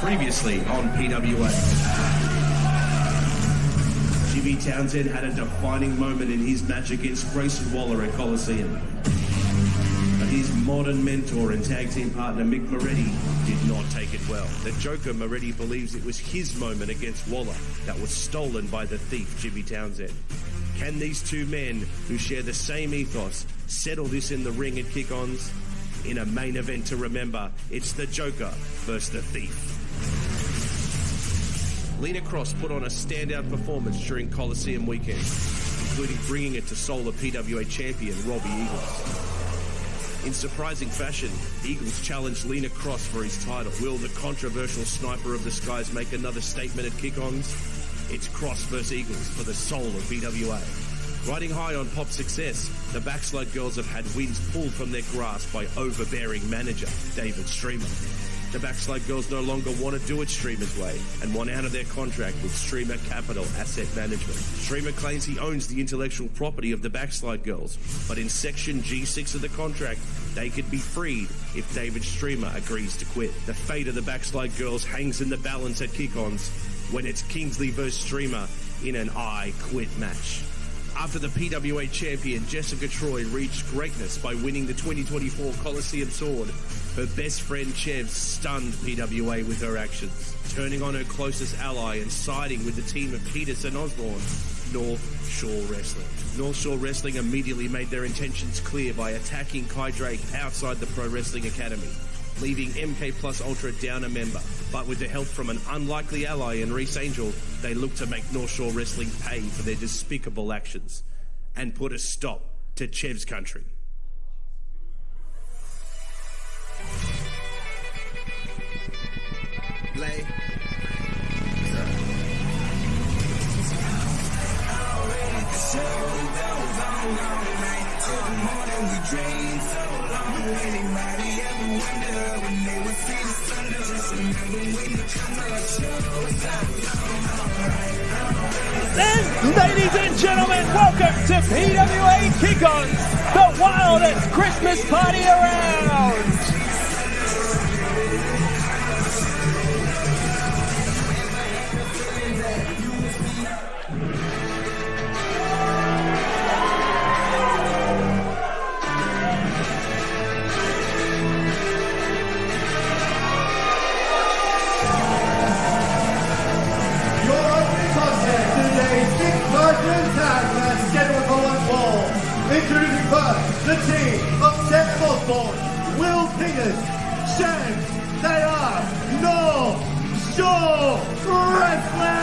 Previously on PWA. Jimmy Townsend had a defining moment in his match against Grayson Waller at Coliseum. But his modern mentor and tag team partner Mick Moretti did not take it well. The Joker Moretti believes it was his moment against Waller that was stolen by the thief Jimmy Townsend. Can these two men who share the same ethos settle this in the ring at KICK-ONS? In a main event to remember, it's the Joker versus the Thief. Lena Cross put on a standout performance during Coliseum weekend, including bringing it to Solar PWA champion Robbie Eagles. In surprising fashion, Eagles challenged Lena Cross for his title. Will the controversial Sniper of the Skies make another statement at KICK-ONS? It's Cross versus Eagles for the soul of PWA. Riding high on pop success, the Backslide Girls have had wins pulled from their grasp by overbearing manager David Streamer. The Backslide Girls no longer want to do it Streamer's way and want out of their contract with Streamer Capital Asset Management. Streamer claims he owns the intellectual property of the Backslide Girls, but in Section G6 of the contract, they could be freed if David Streamer agrees to quit. The fate of the Backslide Girls hangs in the balance at KICK-ONS when it's Kingsley versus Streamer in an I Quit match. After the PWA champion Jessica Troy reached greatness by winning the 2024 Coliseum Sword, her best friend Chev stunned PWA with her actions, turning on her closest ally and siding with the team of Peters and Osborne, North Shore Wrestling. North Shore Wrestling immediately made their intentions clear by attacking Kai Drake outside the Pro Wrestling Academy, leaving MK Plus Ultra down a member. But with the help from an unlikely ally in Reese Angel, they looked to make North Shore Wrestling pay for their despicable actions and put a stop to Chev's country. Lay. Then, ladies and gentlemen, welcome to PWA KICK-ONS, the wildest Christmas party around. Introducing first, the team of Seth Osborne, Will Peters, Shan, they are North Shore Wrestling!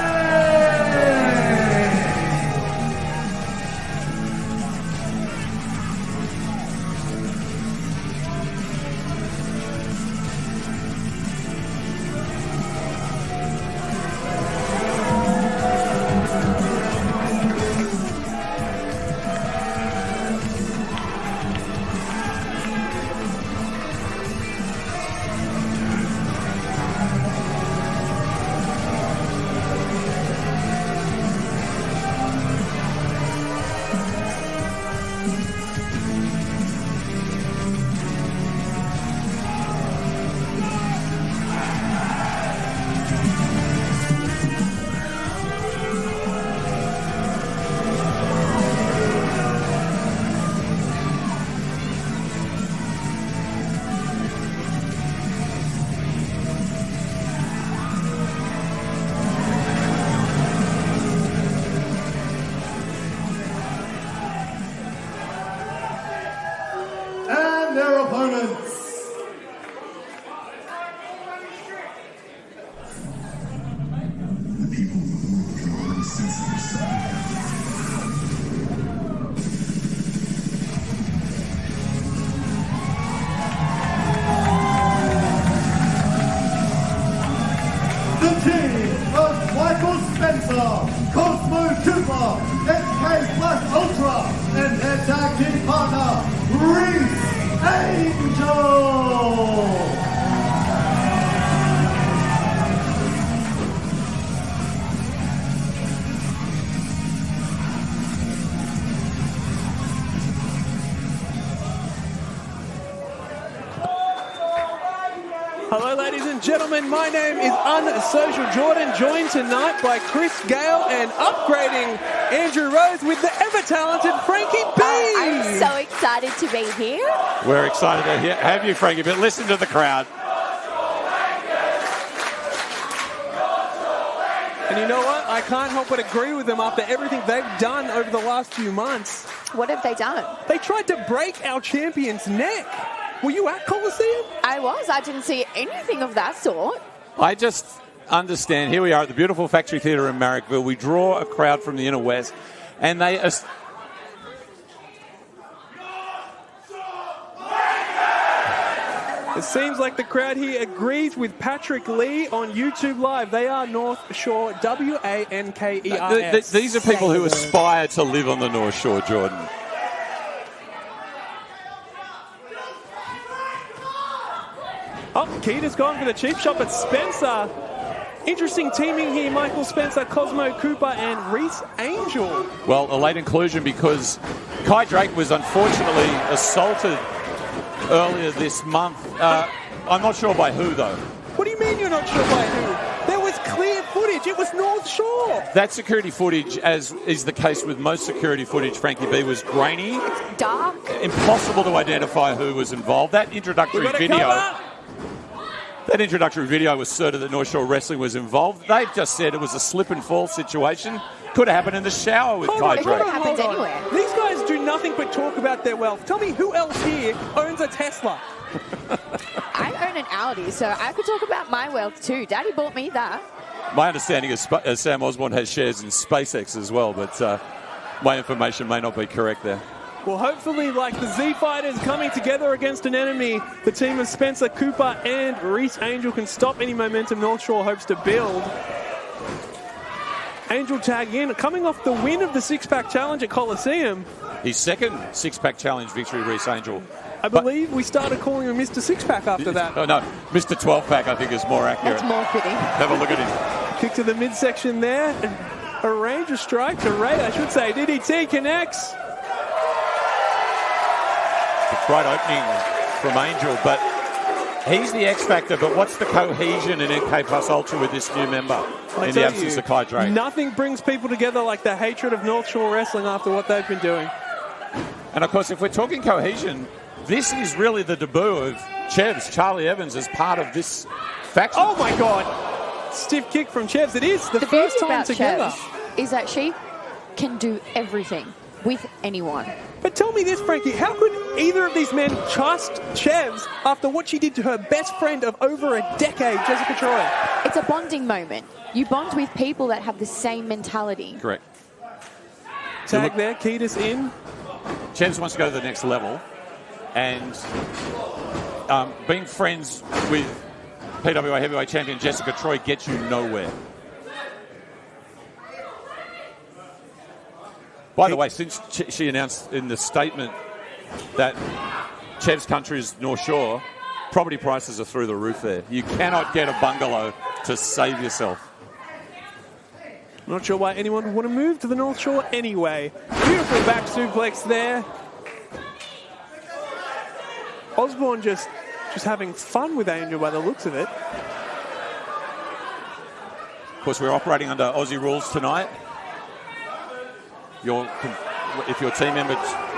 Their opponents. The people can already sense their side. The team of Michael Spencer, Cosmo Cooper, MK Plus Ultra, and their tag team partner, Reese Angel! Hello, ladies and and gentlemen, my name is Unsocial Jordan, joined tonight by Chris Gale and upgrading Andrew Rose with the ever-talented Frankie B. I'm so excited to be here. We're excited to have you, Frankie, but listen to the crowd. And you know what? I can't help but agree with them after everything they've done over the last few months. What have they done? They tried to break our champion's neck. Were you at Coliseum? I was. I didn't see anything of that sort. I just understand. Here we are at the beautiful Factory Theatre in Marrickville. We draw a crowd from the inner west, and they... It seems like the crowd here agrees with Patrick Lee on YouTube Live. They are North Shore, WANKERS. These are people who aspire to live on the North Shore, Jordan. Oh, Keita's gone for the cheap shot, but Spencer. Interesting teaming here, Michael Spencer, Cosmo Cooper, and Reese Angel. Well, a late inclusion because Kai Drake was unfortunately assaulted earlier this month. I'm not sure by who, though. What do you mean you're not sure by who? There was clear footage. It was North Shore. That security footage, as is the case with most security footage, Frankie B, was grainy. It's dark. Impossible to identify who was involved. That introductory video was certain that North Shore Wrestling was involved. They've just said it was a slip and fall situation. Could have happened in the shower with Kai Drake. It could have happened anywhere. These guys do nothing but talk about their wealth. Tell me who else here owns a Tesla? I own an Audi, so I could talk about my wealth too. Daddy bought me that. My understanding is Sam Osborne has shares in SpaceX as well, but my information may not be correct there. Well, hopefully, like the Z Fighters coming together against an enemy, the team of Spencer Cooper and Reese Angel can stop any momentum North Shore hopes to build. Angel tag in, coming off the win of the six-pack challenge at Coliseum. His second six-pack challenge victory, Reese Angel. I believe we started calling him Mr. Six-Pack after that. Oh, no, Mr. 12-pack I think is more accurate. That's more fitting. Have a look at him. Kick to the midsection there. A Ranger strike to Ray, I should say. DDT connects. Great opening from Angel, but he's the X factor. But what's the cohesion in NK Plus Ultra with this new member in the absence of Kai Drake? Nothing brings people together like the hatred of North Shore Wrestling after what they've been doing. And of course, if we're talking cohesion, this is really the debut of Chevs, Charli Evans, as part of this faction. Oh my God! Stiff kick from Chevs. It is the first time together. Chevs is that she can do everything with anyone. But tell me this, Frankie, how could either of these men trust Chevs after what she did to her best friend of over a decade, Jessica Troy? It's a bonding moment. You bond with people that have the same mentality. Correct. Tag there, Keita's in. Chevs wants to go to the next level, and being friends with PWA Heavyweight Champion Jessica Troy gets you nowhere. By the way, since she announced in the statement that Chev's country is North Shore, property prices are through the roof there. You cannot get a bungalow to save yourself. Not sure why anyone would want to move to the North Shore anyway. Beautiful back suplex there. Osborne just having fun with Angel by the looks of it. Of course, we're operating under Aussie rules tonight. If your team member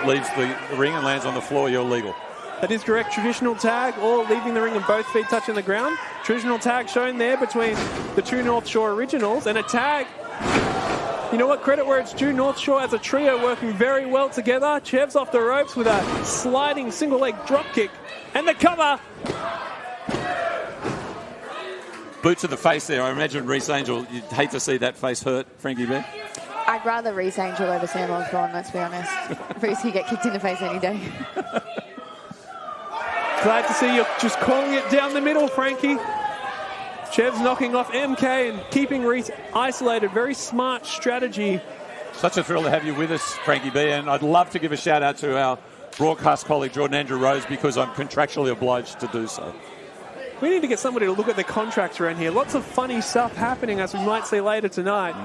leaves the ring and lands on the floor, you're legal. That is correct. Traditional tag, or leaving the ring and both feet touching the ground. Traditional tag shown there between the two North Shore originals, and a tag. You know what? Credit where it's due. North Shore as a trio working very well together. Chevs off the ropes with a sliding single leg drop kick. And the cover. Boot to the face there. I imagine Reese Angel, you'd hate to see that face hurt, Frankie B. I'd rather Reese Angel over Sam Osborne, let's be honest. Reese can get kicked in the face any day. Glad to see you just calling it down the middle, Frankie. Chevs knocking off MK and keeping Reese isolated. Very smart strategy. Such a thrill to have you with us, Frankie B. And I'd love to give a shout out to our broadcast colleague, Jordan Andrew Rose, because I'm contractually obliged to do so. We need to get somebody to look at the contracts around here. Lots of funny stuff happening, as we might see later tonight.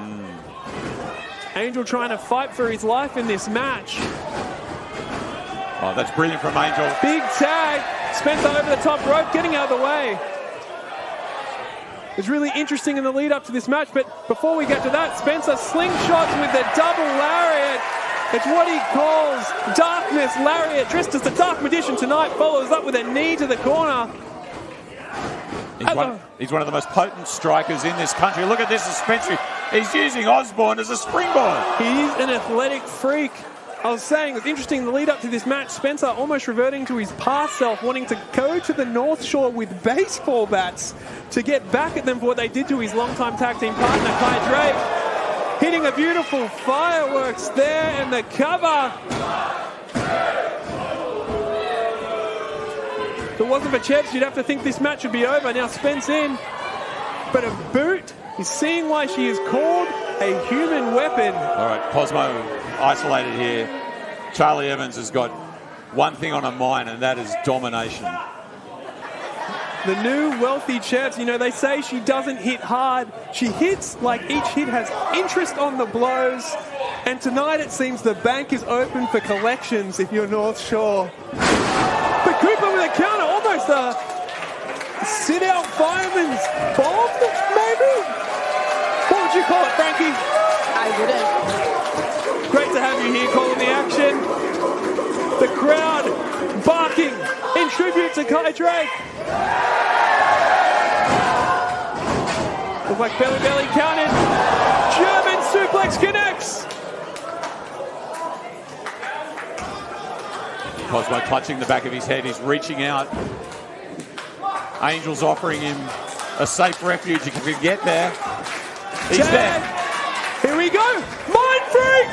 Angel trying to fight for his life in this match. Oh, that's brilliant from Angel. Big tag. Spencer over the top rope, getting out of the way. is really interesting in the lead up to this match. But before we get to that, Spencer slingshots with the double lariat. It's what he calls darkness lariat. Dressed as the Dark Magician tonight, follows up with a knee to the corner. He's one of the most potent strikers in this country. Look at this suspension. He's using Osborne as a springboard. He's an athletic freak. I was saying, it's interesting in the lead up to this match, Spencer almost reverting to his past self, wanting to go to the North Shore with baseball bats to get back at them for what they did to his longtime tag team partner, Kai Drake. Hitting a beautiful fireworks there and the cover. If it wasn't for Chebs, you'd have to think this match would be over. Now Spence in, but a boot. He's seeing why she is called a human weapon. All right, Cosmo isolated here. Charli Evans has got one thing on her mind, and that is domination. The new wealthy Chebs, you know, they say she doesn't hit hard. She hits like each hit has interest on the blows. And tonight it seems the bank is open for collections if you're North Shore. But Cooper with a counter, almost a sit-out fireman's bomb, maybe? What would you call it, Frankie? I wouldn't. Great to have you here calling the action. The crowd barking in tribute to Kai Drake. Look like belly counted. German suplex connects. Cosmo clutching the back of his head. He's reaching out. Angel's offering him a safe refuge if he can get there. He's there. Here we go. Mind freak.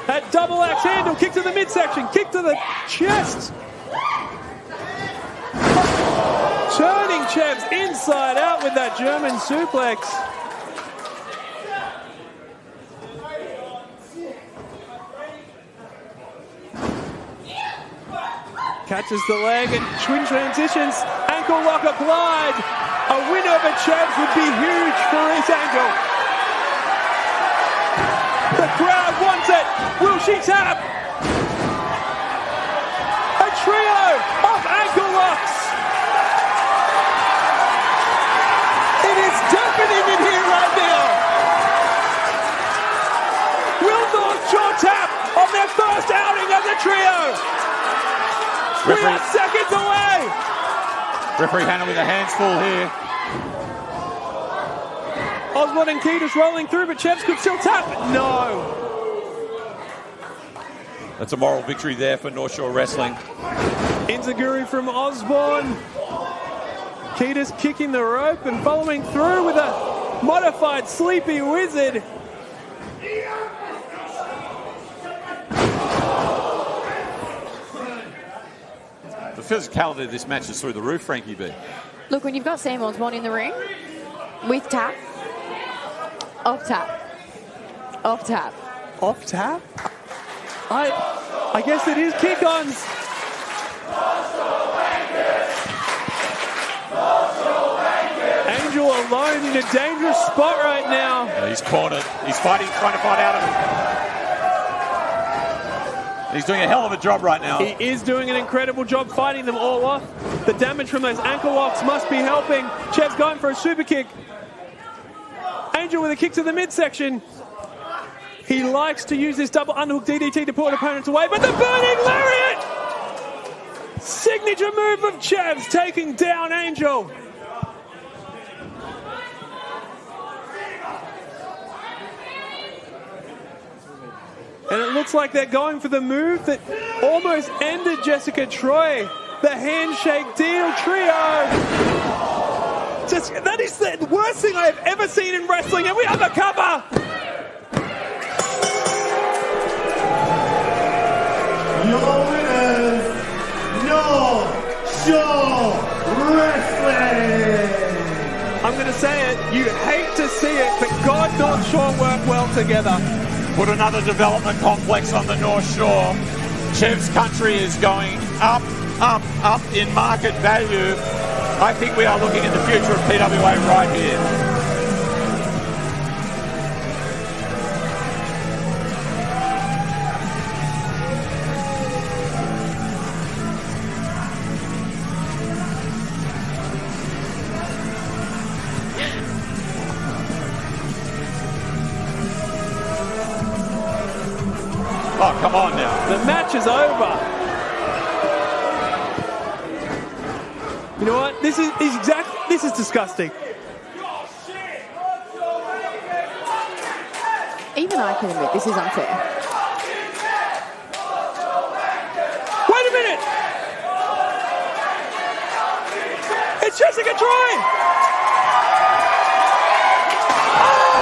That double axe handle. Kick to the midsection. Kick to the chest. Turning Chebs inside out with that German suplex. Catches the leg and twin transitions. Ankle lock applied. A win over Chebs would be huge for East Angel. The crowd wants it. Will she tap? A trio of ankle locks. It is deafening in here right now. Will North Shore tap on their first outing as a trio? We are seconds away. Referee Hannah with a hands full here. Osborne and Ketis rolling through, but Chebs could still tap. No. That's a moral victory there for North Shore Wrestling. Enziguri from Osborne. Ketis kicking the rope and following through with a modified Sleepy Wizard. The physicality of this match is through the roof, Frankie B. Look, when you've got Sam Osborne in the ring, with tap, off tap, off tap. Off tap? I guess it is kick-ons. Angel alone in a dangerous spot right now. Yeah, he's cornered. He's fighting, trying to fight out of it. He's doing a hell of a job right now. He is doing an incredible job fighting them all off. The damage from those ankle locks must be helping. Cheb's going for a super kick. Angel with a kick to the midsection. He likes to use this double underhook DDT to pull an opponent away, but the burning lariat! Signature move of Cheb's taking down Angel. And it looks like they're going for the move that almost ended Jessica Troy. The handshake deal trio. That is the worst thing I have ever seen in wrestling, and we have a cover. Your winners, North Shore Wrestling. I'm going to say it. You hate to see it, but God, North Shore work well together. Put another development complex on the North Shore. Chev's country is going up, up, up in market value. I think we are looking at the future of PWA right here. Oh, come on now. The match is over. You know what? This is disgusting. Even I can admit this is unfair. Wait a minute! It's Jessica Troy! Oh!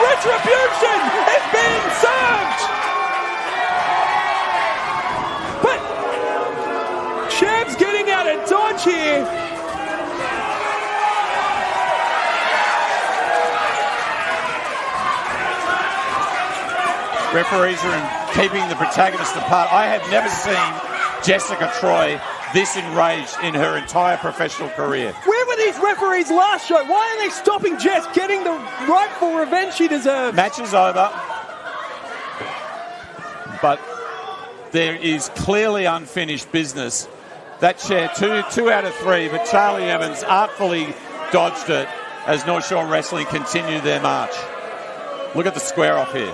Retribution is being served! But Chav's getting out of dodge here. Referees are keeping the protagonists apart. I have never seen Jessica Troy this enraged in her entire professional career. Where were these referees last show? Why are they stopping Jess getting the rightful revenge she deserves? Match is over. But there is clearly unfinished business. That chair, two out of three, but Charli Evans artfully dodged it as North Shore Wrestling continued their march. Look at the square off here.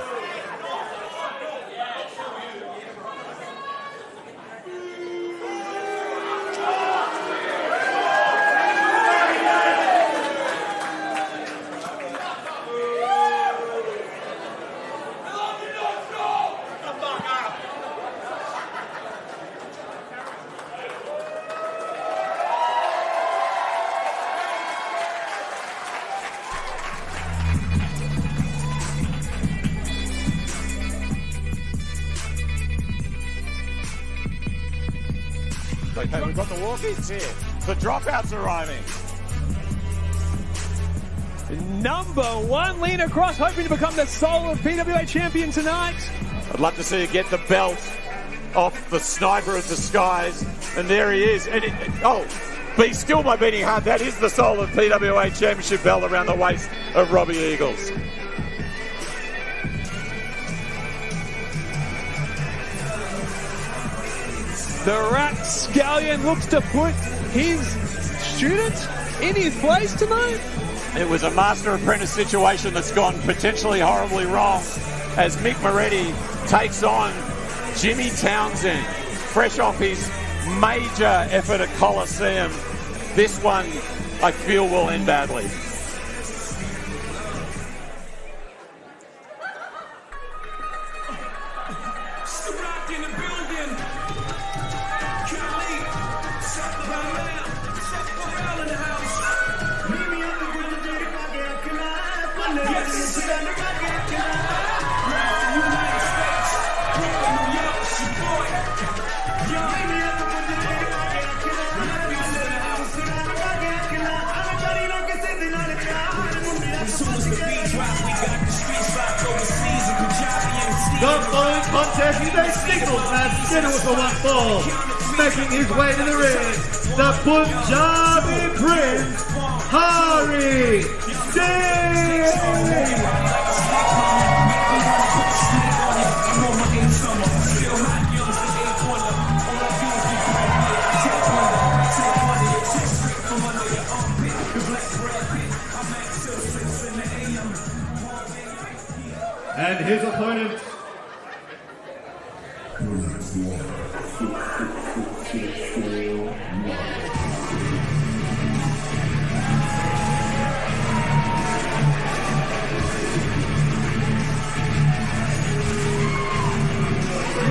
Okay, we've got the walk-ins here. The dropouts arriving. Number one, Lena Cross, hoping to become the sole PWA champion tonight. I'd love to see her get the belt off the sniper of the skies. And there he is. And be still my beating heart. That is the soul of PWA championship belt around the waist of Robbie Eagles. The Rapscallion looks to put his student in his place tonight. It was a master-apprentice situation that's gone potentially horribly wrong as Mick Moretti takes on Jimmy Townsend, fresh off his major effort at Coliseum. This one, I feel, will end badly. The following contest is a singles match scheduled for one fall. Making his way to the ring, the Punjabi Prince, Hari Singh. And his opponent,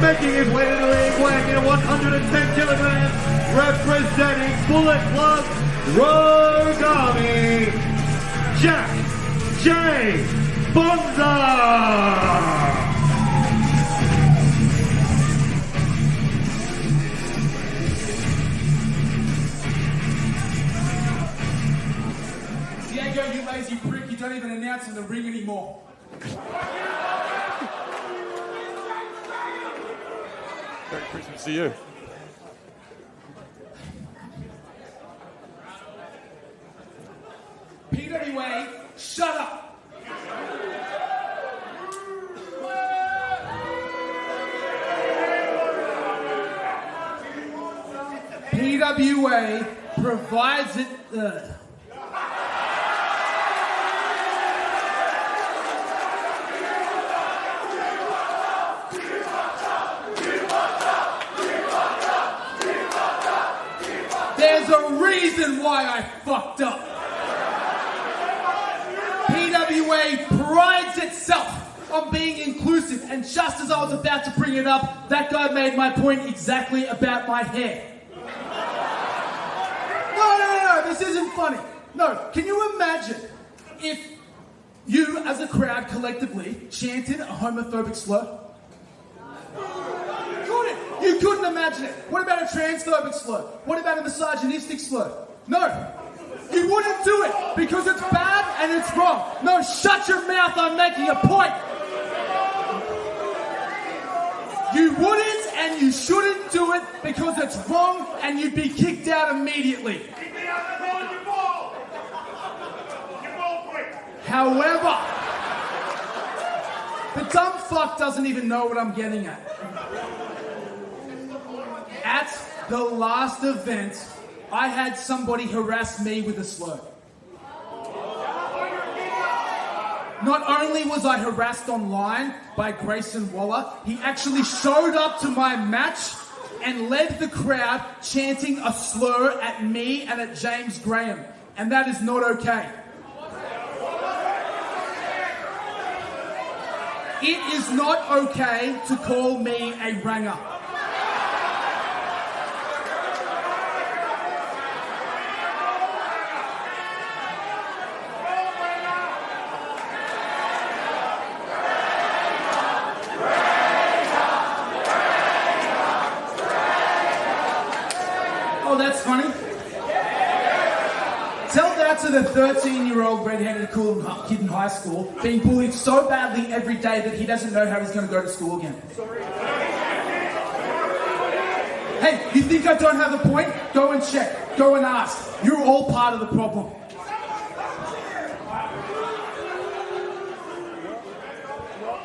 making his way to the ring, weighing in at 110 kilograms, representing Bullet Club Rogue Army, Jack J. Bonza! Diego, you lazy prick, you don't even announce in the ring anymore. Merry Christmas to you. PWA, shut up! PWA provides it. reason why I fucked up. PWA prides itself on being inclusive, and just as I was about to bring it up, that guy made my point exactly about my hair. No, this isn't funny. No, can you imagine if you as a crowd collectively chanted a homophobic slur? You couldn't imagine it. What about a transphobic slur? What about a misogynistic slur? No. You wouldn't do it because it's bad and it's wrong. No, shut your mouth, I'm making a point. You wouldn't and you shouldn't do it because it's wrong and you'd be kicked out immediately. However, the dumb fuck doesn't even know what I'm getting at. At the last event, I had somebody harass me with a slur. Not only was I harassed online by Grayson Waller, he actually showed up to my match and led the crowd chanting a slur at me and at James Graham. And that is not okay. It is not okay to call me a ranger. Oh, that's funny. Tell that to the 13-year-old red-headed cool kid in high school being bullied so badly every day that he doesn't know how he's going to go to school again. Hey, you think I don't have a point? Go and check. Go and ask. You're all part of the problem.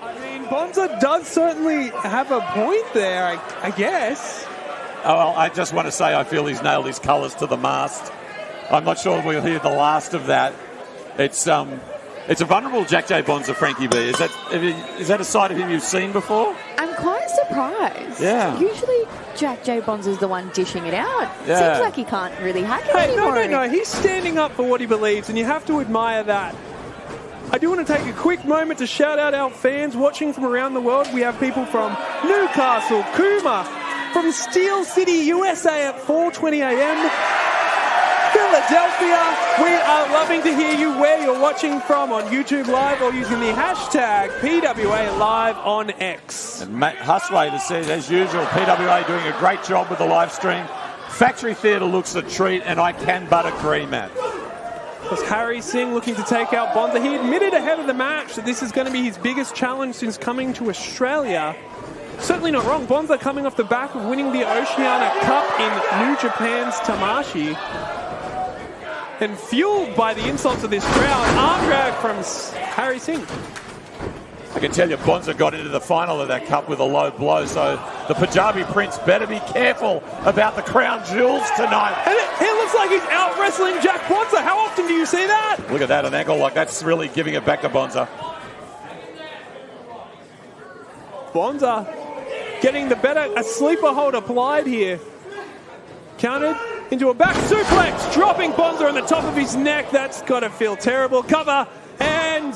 I mean, Bonza does certainly have a point there, I guess. Oh, well, I just want to say I feel he's nailed his colours to the mast. I'm not sure we'll hear the last of that. It's a vulnerable Jack J. Bonza, Frankie B. Is that a side of him you've seen before? I'm quite surprised. Yeah. Usually Jack J. Bonza's the one dishing it out. Yeah. Seems like he can't really hack it Hey, anymore. no. He's standing up for what he believes, and you have to admire that. I do want to take a quick moment to shout out our fans watching from around the world. We have people from Newcastle, Cooma, from Steel City, USA at 4:20 a.m., Philadelphia. We are loving to hear you where you're watching from on YouTube Live or using the hashtag PWA Live on X. And Matt Huswaiter says, as usual, PWA doing a great job with the live stream. Factory Theatre looks a treat, and I can but agree, Matt. Was Harry Singh looking to take out Bonza? He admitted ahead of the match that this is going to be his biggest challenge since coming to Australia. Certainly not wrong. Bonza coming off the back of winning the Oceania Cup in New Japan's Tamashi. And fueled by the insults of this crowd, arm drag from Harry Singh. I can tell you Bonza got into the final of that cup with a low blow, so the Punjabi Prince better be careful about the crown jewels tonight. And it looks like he's out wrestling Jack Bonza. How often do you see that? Look at that, an angle like that's really giving it back to Bonza. Bonza getting the better, a sleeper hold applied here. Countered into a back suplex, dropping Bonza on the top of his neck. That's got to feel terrible. Cover, and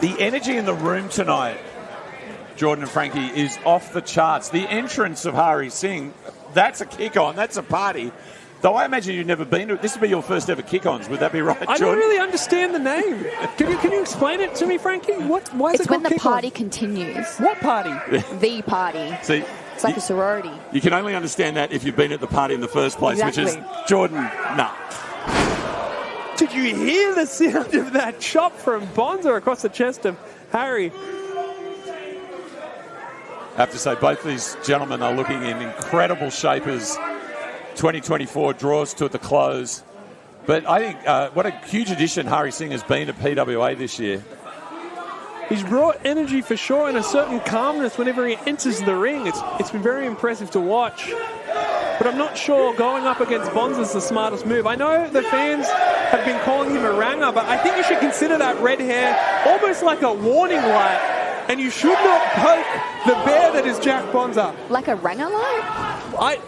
the energy in the room tonight, Jordan and Frankie, is off the charts. The entrance of Hari Singh, that's a kick-on, that's a party. Though I imagine you've never been to it. This would be your first ever kick-ons. Would that be right, Jordan? I don't really understand the name. Can you explain it to me, Frankie? Why is it's it called when the kick-ons? party continues. What party? The party. See, It's like a sorority. you can only understand that if you've been at the party in the first place, Exactly. which is Jordan, nah. Did you hear the sound of that chop from Bonza across the chest of Harry? I have to say, both these gentlemen are looking in incredible shape as 2024 draws to the close. But I think what a huge addition Hari Singh has been to PWA this year. He's brought energy for sure and a certain calmness whenever he enters the ring. It's been very impressive to watch. But I'm not sure going up against Bonza is the smartest move. I know the fans have been calling him a ranger, but I think you should consider that red hair almost like a warning light. And you should not poke the bear that is Jack Bonza. Like a ranger light?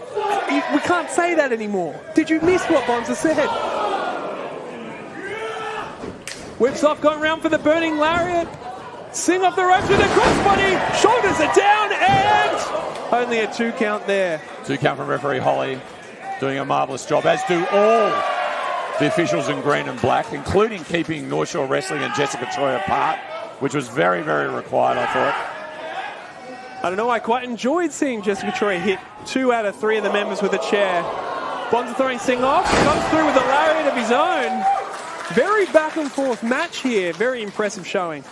We can't say that anymore. Did you miss what Bonza said? Whips off, going round for the burning lariat. Singh off the ropes with a crossbody. Shoulders are down and only a 2 count there. 2 count from referee Holly, doing a marvellous job, as do all the officials in green and black, including keeping North Shore Wrestling and Jessica Troy apart, which was very, very required, I thought. I don't know, I quite enjoyed seeing Jessica Troy hit 2 out of 3 of the members with a chair. Bonza throwing Singh off, comes through with a lariat of his own. Very back and forth match here, very impressive showing.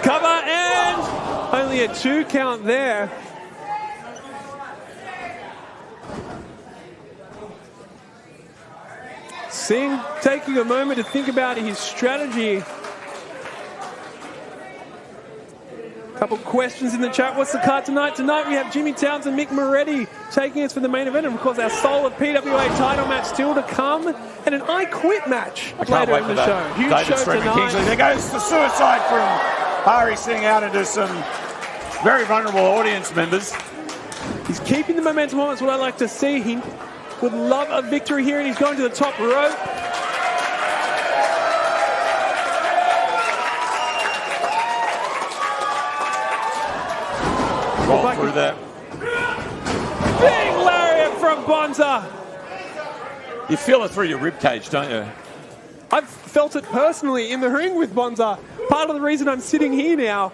Cover and only a 2 count there. Singh taking a moment to think about his strategy. Couple questions in the chat. What's the card tonight? Tonight we have Jimmy Townsend, Mick Moretti taking us for the main event. And of course our Soul of PWA title match still to come. And an I Quit match later in the show. Huge David show tonight. Kingsley. There goes the suicide from Hari Singh out into some very vulnerable audience members. He's keeping the momentum on. That's what I like to see. He would love a victory here, and he's going to the top rope. Roll through that. Big lariat from Bonza. You feel it through your ribcage, don't you? I've felt it personally in the ring with Bonza. Part of the reason I'm sitting here now.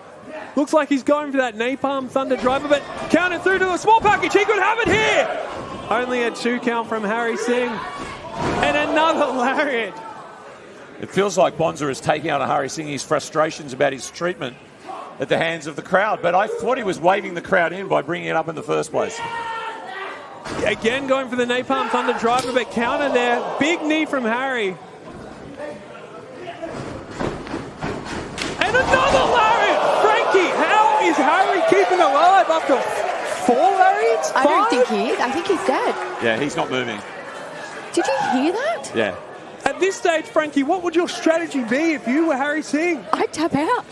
Looks like he's going for that Napalm Thunder driver, but counted through to a small package. He could have it here. Only a 2 count from Hari Singh. And another lariat. It feels like Bonza is taking out of Hari Singh his frustrations about his treatment at the hands of the crowd, but I thought he was waving the crowd in by bringing it up in the first place. Again going for the Napalm Thunder driver, but counter there. Big knee from Hari. And another lariat! Frankie, how is Hari keeping alive after 4 lariats? 5? I don't think he is. I think he's dead. Yeah, he's not moving. Did you hear that? Yeah. At this stage, Frankie, what would your strategy be if you were Hari Singh? I'd tap out.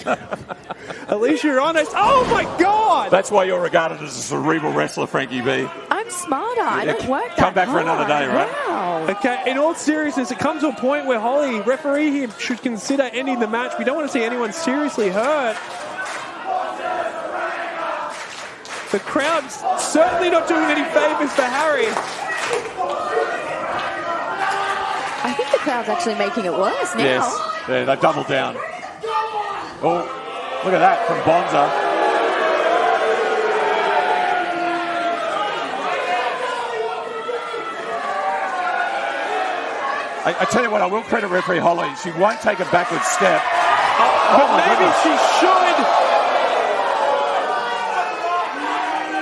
At least you're honest. Oh my God! That's why you're regarded as a cerebral wrestler, Frankie B. I'm smarter. I don't work that Come back for hard. another day, right? Wow. Okay, in all seriousness, it comes to a point where Holly, referee here, should consider ending the match. We don't want to see anyone seriously hurt. The crowd's certainly not doing any favours for Hari. I think the crowd's actually making it worse now. Yes, yeah, they've doubled down. Oh, look at that from Bonza. I tell you what, I will credit referee Holly. She won't take a backward step. But maybe she should.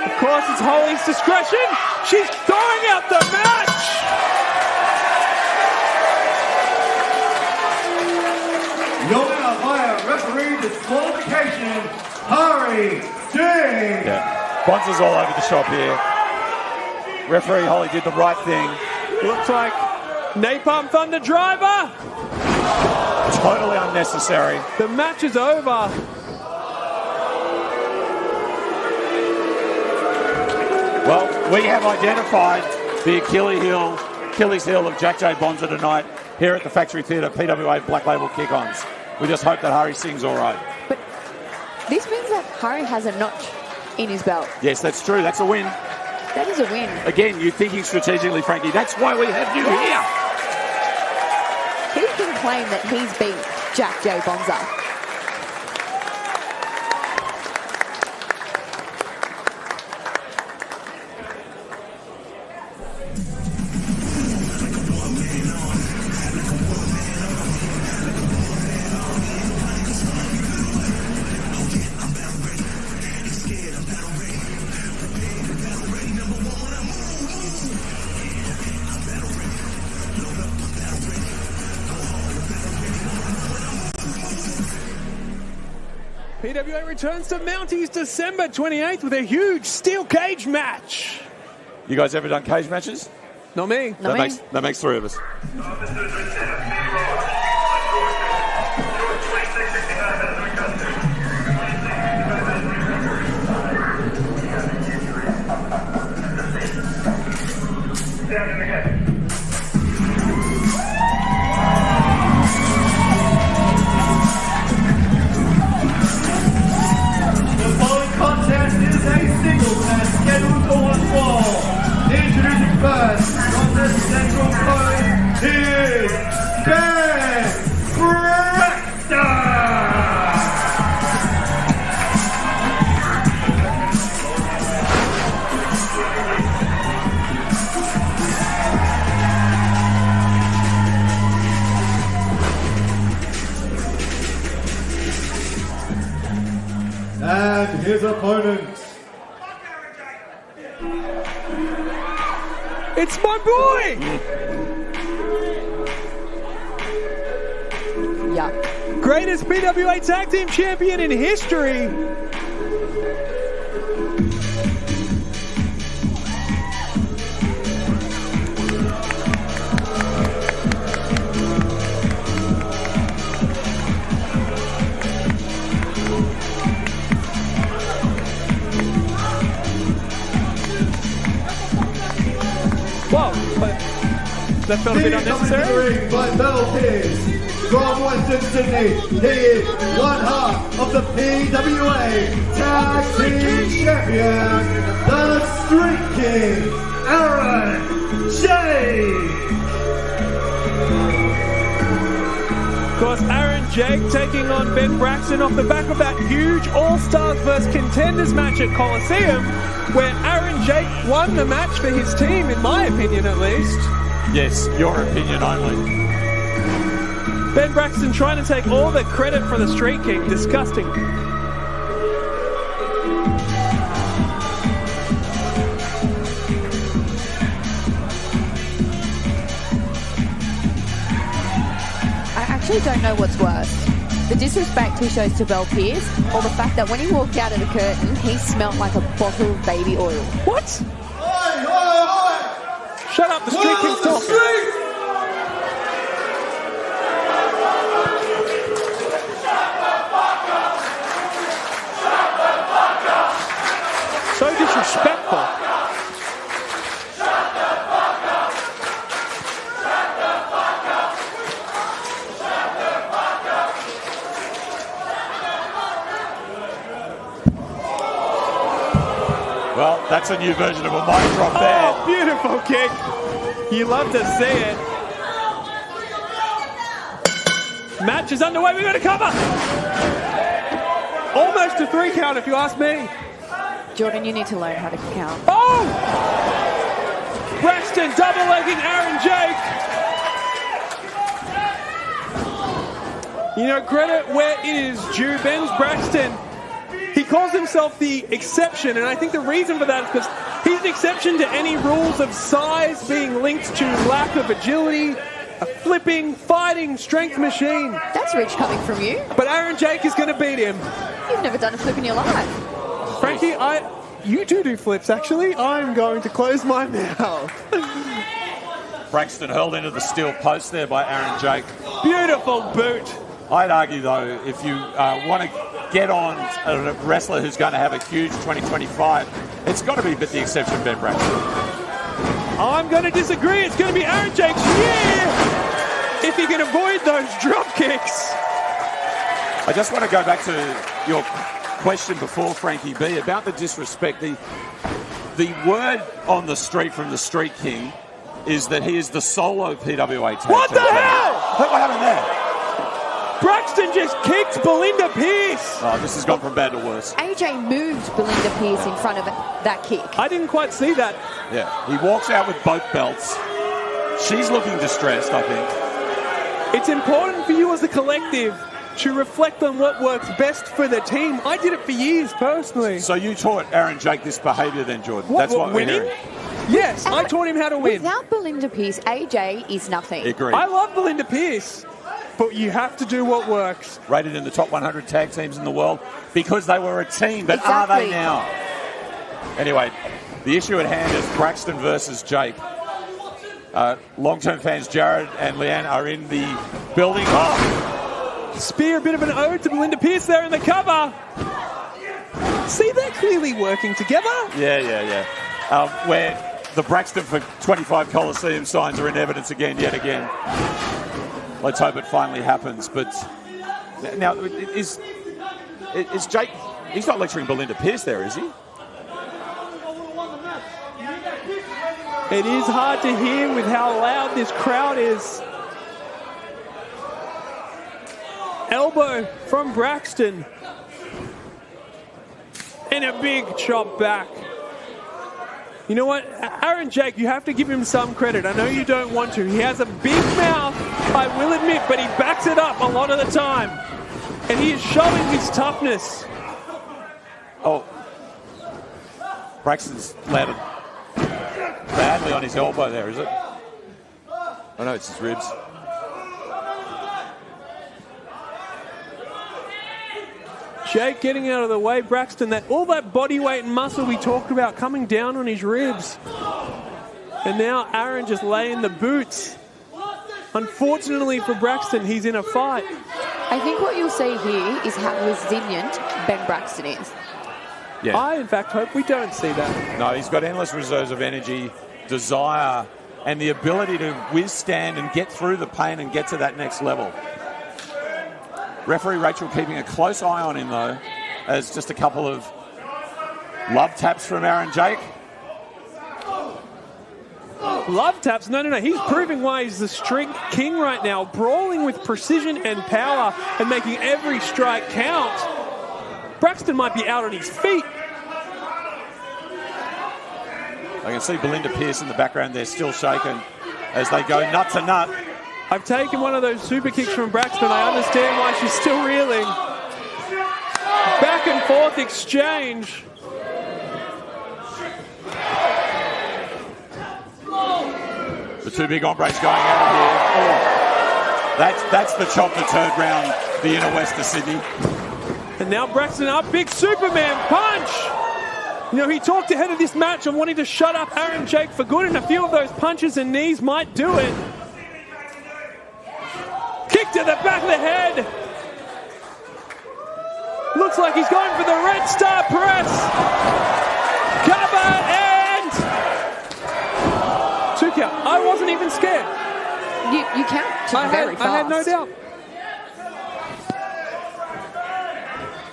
Of course, it's Holly's discretion. She's throwing out the match. Going out via referee disqualification, Hari Singh. Yeah, Bonza's all over the shop here. Referee Holly did the right thing. Looks like Napalm Thunder driver. Totally unnecessary. The match is over. Well, we have identified the Achilles heel of Jack J. Bonza tonight here at the Factory Theatre, PWA Black Label Kick-Ons. We just hope that Hari Singh's all right. But this means that Hari has a notch in his belt. Yes, that's true. That's a win. That is a win. Again, you're thinking strategically, Frankie. That's why we have you here. He can claim that he's beat Jack J. Bonza. PWA returns to Mounties December 28th with a huge steel cage match. You guys ever done cage matches? Not me. Not me. That makes three of us. Contest is a singles match scheduled for one fall. Introducing first from the central opponent is Braxton. And his opponent. It's my boy! Yeah. Greatest PWA Tag Team Champion in history. Whoa, but that felt a bit unnecessary. By Bell Pierce from Western Sydney, he is one half of the PWA Tag Team Champion, the Street King, Aaron Jake. Of course, Aaron Jake taking on Ben Braxton off the back of that huge All-Stars vs. Contenders match at Coliseum, where Aaron Jake won the match for his team, in my opinion at least. Yes, your opinion only. Ben Braxton trying to take all the credit for the Street King. Disgusting. I actually don't know what's worse. The disrespect he shows to Belle Pierce, or the fact that when he walked out of the curtain, he smelled like a bottle of baby oil. What? Shut up, the Street King's talking. So disrespectful. Well, that's a new version of a mic drop there. Oh, beautiful kick. You love to see it. Match is underway. We've got a cover. Almost a 3 count, if you ask me. Jordan, you need to learn how to count. Oh! Braxton double-legging Aaron Jake. You know, credit where it is due. Ben's Braxton. He calls himself the exception, and I think the reason for that is because he's an exception to any rules of size being linked to lack of agility, a flipping, fighting strength machine. That's rich coming from you. But Aaron Jake is going to beat him. You've never done a flip in your life. Frankie, you do flips, actually. I'm going to close my mouth. Braxton hurled into the steel post there by Aaron Jake. Beautiful boot. I'd argue, though, if you want to get on a wrestler who's going to have a huge 2025, it's got to be but the exception, Ben Braxton. I'm going to disagree. It's going to be Aaron Jake's year if he can avoid those drop kicks. I just want to go back to your question before, Frankie B, about the disrespect. The word on the street from the Street King is that he is the solo PWA tag. What the hell? What happened there? Braxton just kicked Belinda Pierce. Oh, this has gone from bad to worse. AJ moved Belinda Pierce in front of that kick. I didn't quite see that. Yeah, he walks out with both belts. She's looking distressed, I think. It's important for you as a collective to reflect on what works best for the team. I did it for years personally. So you taught Aaron Jake this behaviour then, Jordan? That's what we're winning? hearing. Yes, I taught him how to win. Without Belinda Pierce, AJ is nothing. Agreed. I love Belinda Pierce, but you have to do what works. Rated in the top 100 tag teams in the world because they were a team, but Exactly. are they now? Anyway, the issue at hand is Braxton versus Jake. Long-term fans Jared and Leanne are in the building. Oh! Spear, a bit of an ode to Belinda Pearce there in the cover. See, they're clearly working together. Yeah. Where the Braxton for 25 Coliseum signs are in evidence yet again. Let's hope it finally happens. But now, is Jake... He's not lecturing Belinda Pearce there, is he? It is hard to hear with how loud this crowd is. Elbow from Braxton. And a big chop back. You know what? Aaron Jake, you have to give him some credit. I know you don't want to. He has a big mouth, I will admit, but he backs it up a lot of the time. And he is showing his toughness. Oh. Braxton's landed badly on his elbow there, is it? Oh no, it's his ribs. Jake getting out of the way. Braxton, all that body weight and muscle we talked about coming down on his ribs. And now Aaron just laying the boots. Unfortunately for Braxton, he's in a fight. I think what you'll see here is how resilient Ben Braxton is. Yeah. I, in fact, hope we don't see that. No, he's got endless reserves of energy, desire, and the ability to withstand and get through the pain and get to that next level. Referee Rachel keeping a close eye on him, though, as just a couple of love taps from Aaron Jake. Love taps? No. He's proving why he's the strength king right now, brawling with precision and power and making every strike count. Braxton might be out on his feet. I can see Belinda Pearce in the background there, still shaken as they go nut to nut. I've taken one of those super kicks from Braxton. I understand why she's still reeling. Back and forth exchange. The two big hombres going at it here. Oh. That's the chop that turned round the inner west of Sydney. And now Braxton up, big Superman punch. You know, he talked ahead of this match on wanting to shut up Aaron Jake for good, and a few of those punches and knees might do it. Kick to the back of the head. Looks like he's going for the Red Star press. Cover and 2 count. I wasn't even scared. You count very fast. I had no doubt.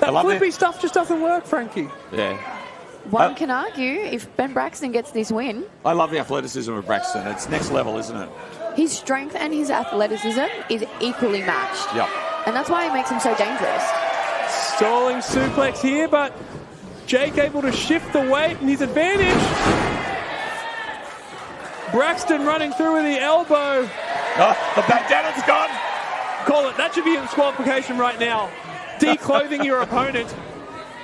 That flippy stuff just doesn't work, Frankie. Yeah. One can argue if Ben Braxton gets this win. I love the athleticism of Braxton. It's next level, isn't it? His strength and his athleticism is equally matched. Yep. And that's why it makes him so dangerous. Stalling suplex here, but Jake able to shift the weight in his advantage. Braxton running through with the elbow. Oh, the back down, it's gone. Call it. That should be a disqualification right now. Declothing your opponent.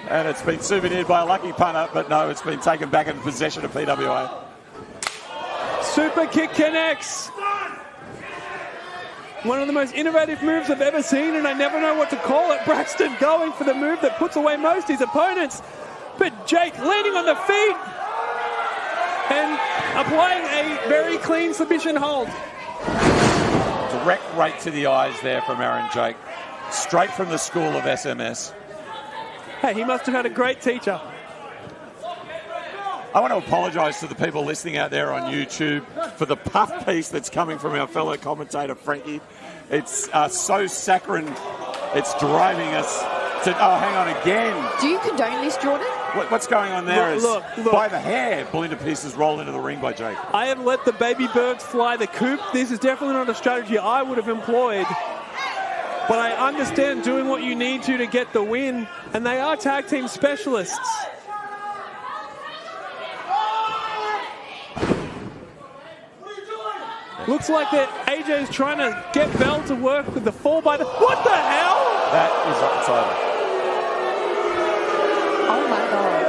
And it's been souvenired by a lucky punter, but no, it's been taken back into possession of PWA. Super kick connects. One of the most innovative moves I've ever seen, and I never know what to call it. Braxton going for the move that puts away most his opponents. But Jake landing on the feet and applying a very clean submission hold. Direct right to the eyes there from Aaron Jake. Straight from the school of SMS. Hey, he must have had a great teacher. I want to apologise to the people listening out there on YouTube for the puff piece that's coming from our fellow commentator, Frankie. It's so saccharine, it's driving us to... Oh, hang on again. Do you condone this, Jordan? What's going on there Look. by the hair, Belinda Pearce is rolled into the ring by Jake. I have let the baby birds fly the coop. This is definitely not a strategy I would have employed. But I understand doing what you need to get the win, and they are tag team specialists. Looks like that AJ's trying to get Bell to work with the fall by the... What the hell? That is outside. Oh my God.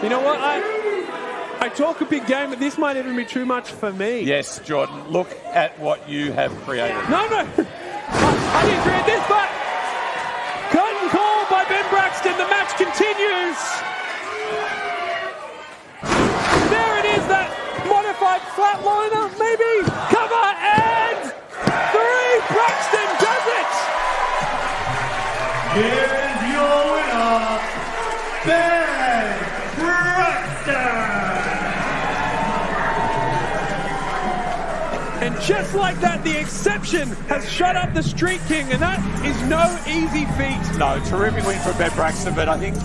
You know what? I talk a big game, but this might even be too much for me. Yes, Jordan, look at what you have created. No. I didn't create this, but curtain call by Ben Braxton. The match continues. There it is, that modified flat liner, maybe. Cover and 3. Braxton does it. Here is your winner, Ben Braxton. And just like that, the exception has shut up the Street King, and that is no easy feat. No, terrific win for Ben Braxton, but I think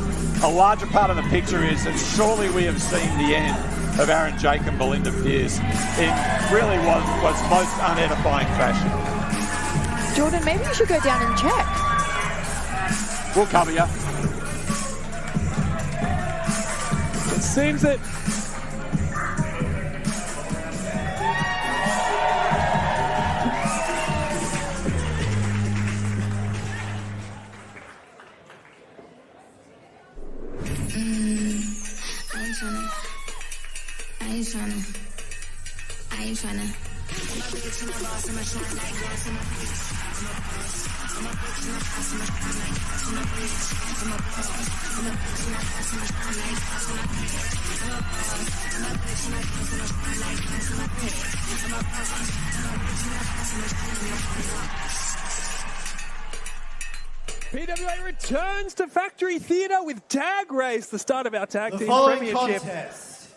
a larger part of the picture is that surely we have seen the end of Aaron Jake and Belinda Pearce in really was most unedifying fashion. Jordan, maybe you should go down and check. We'll cover you. It seems that I ain't tryna. PWA returns to Factory Theatre with Tag Race, the start of our tag The team following premiership. contest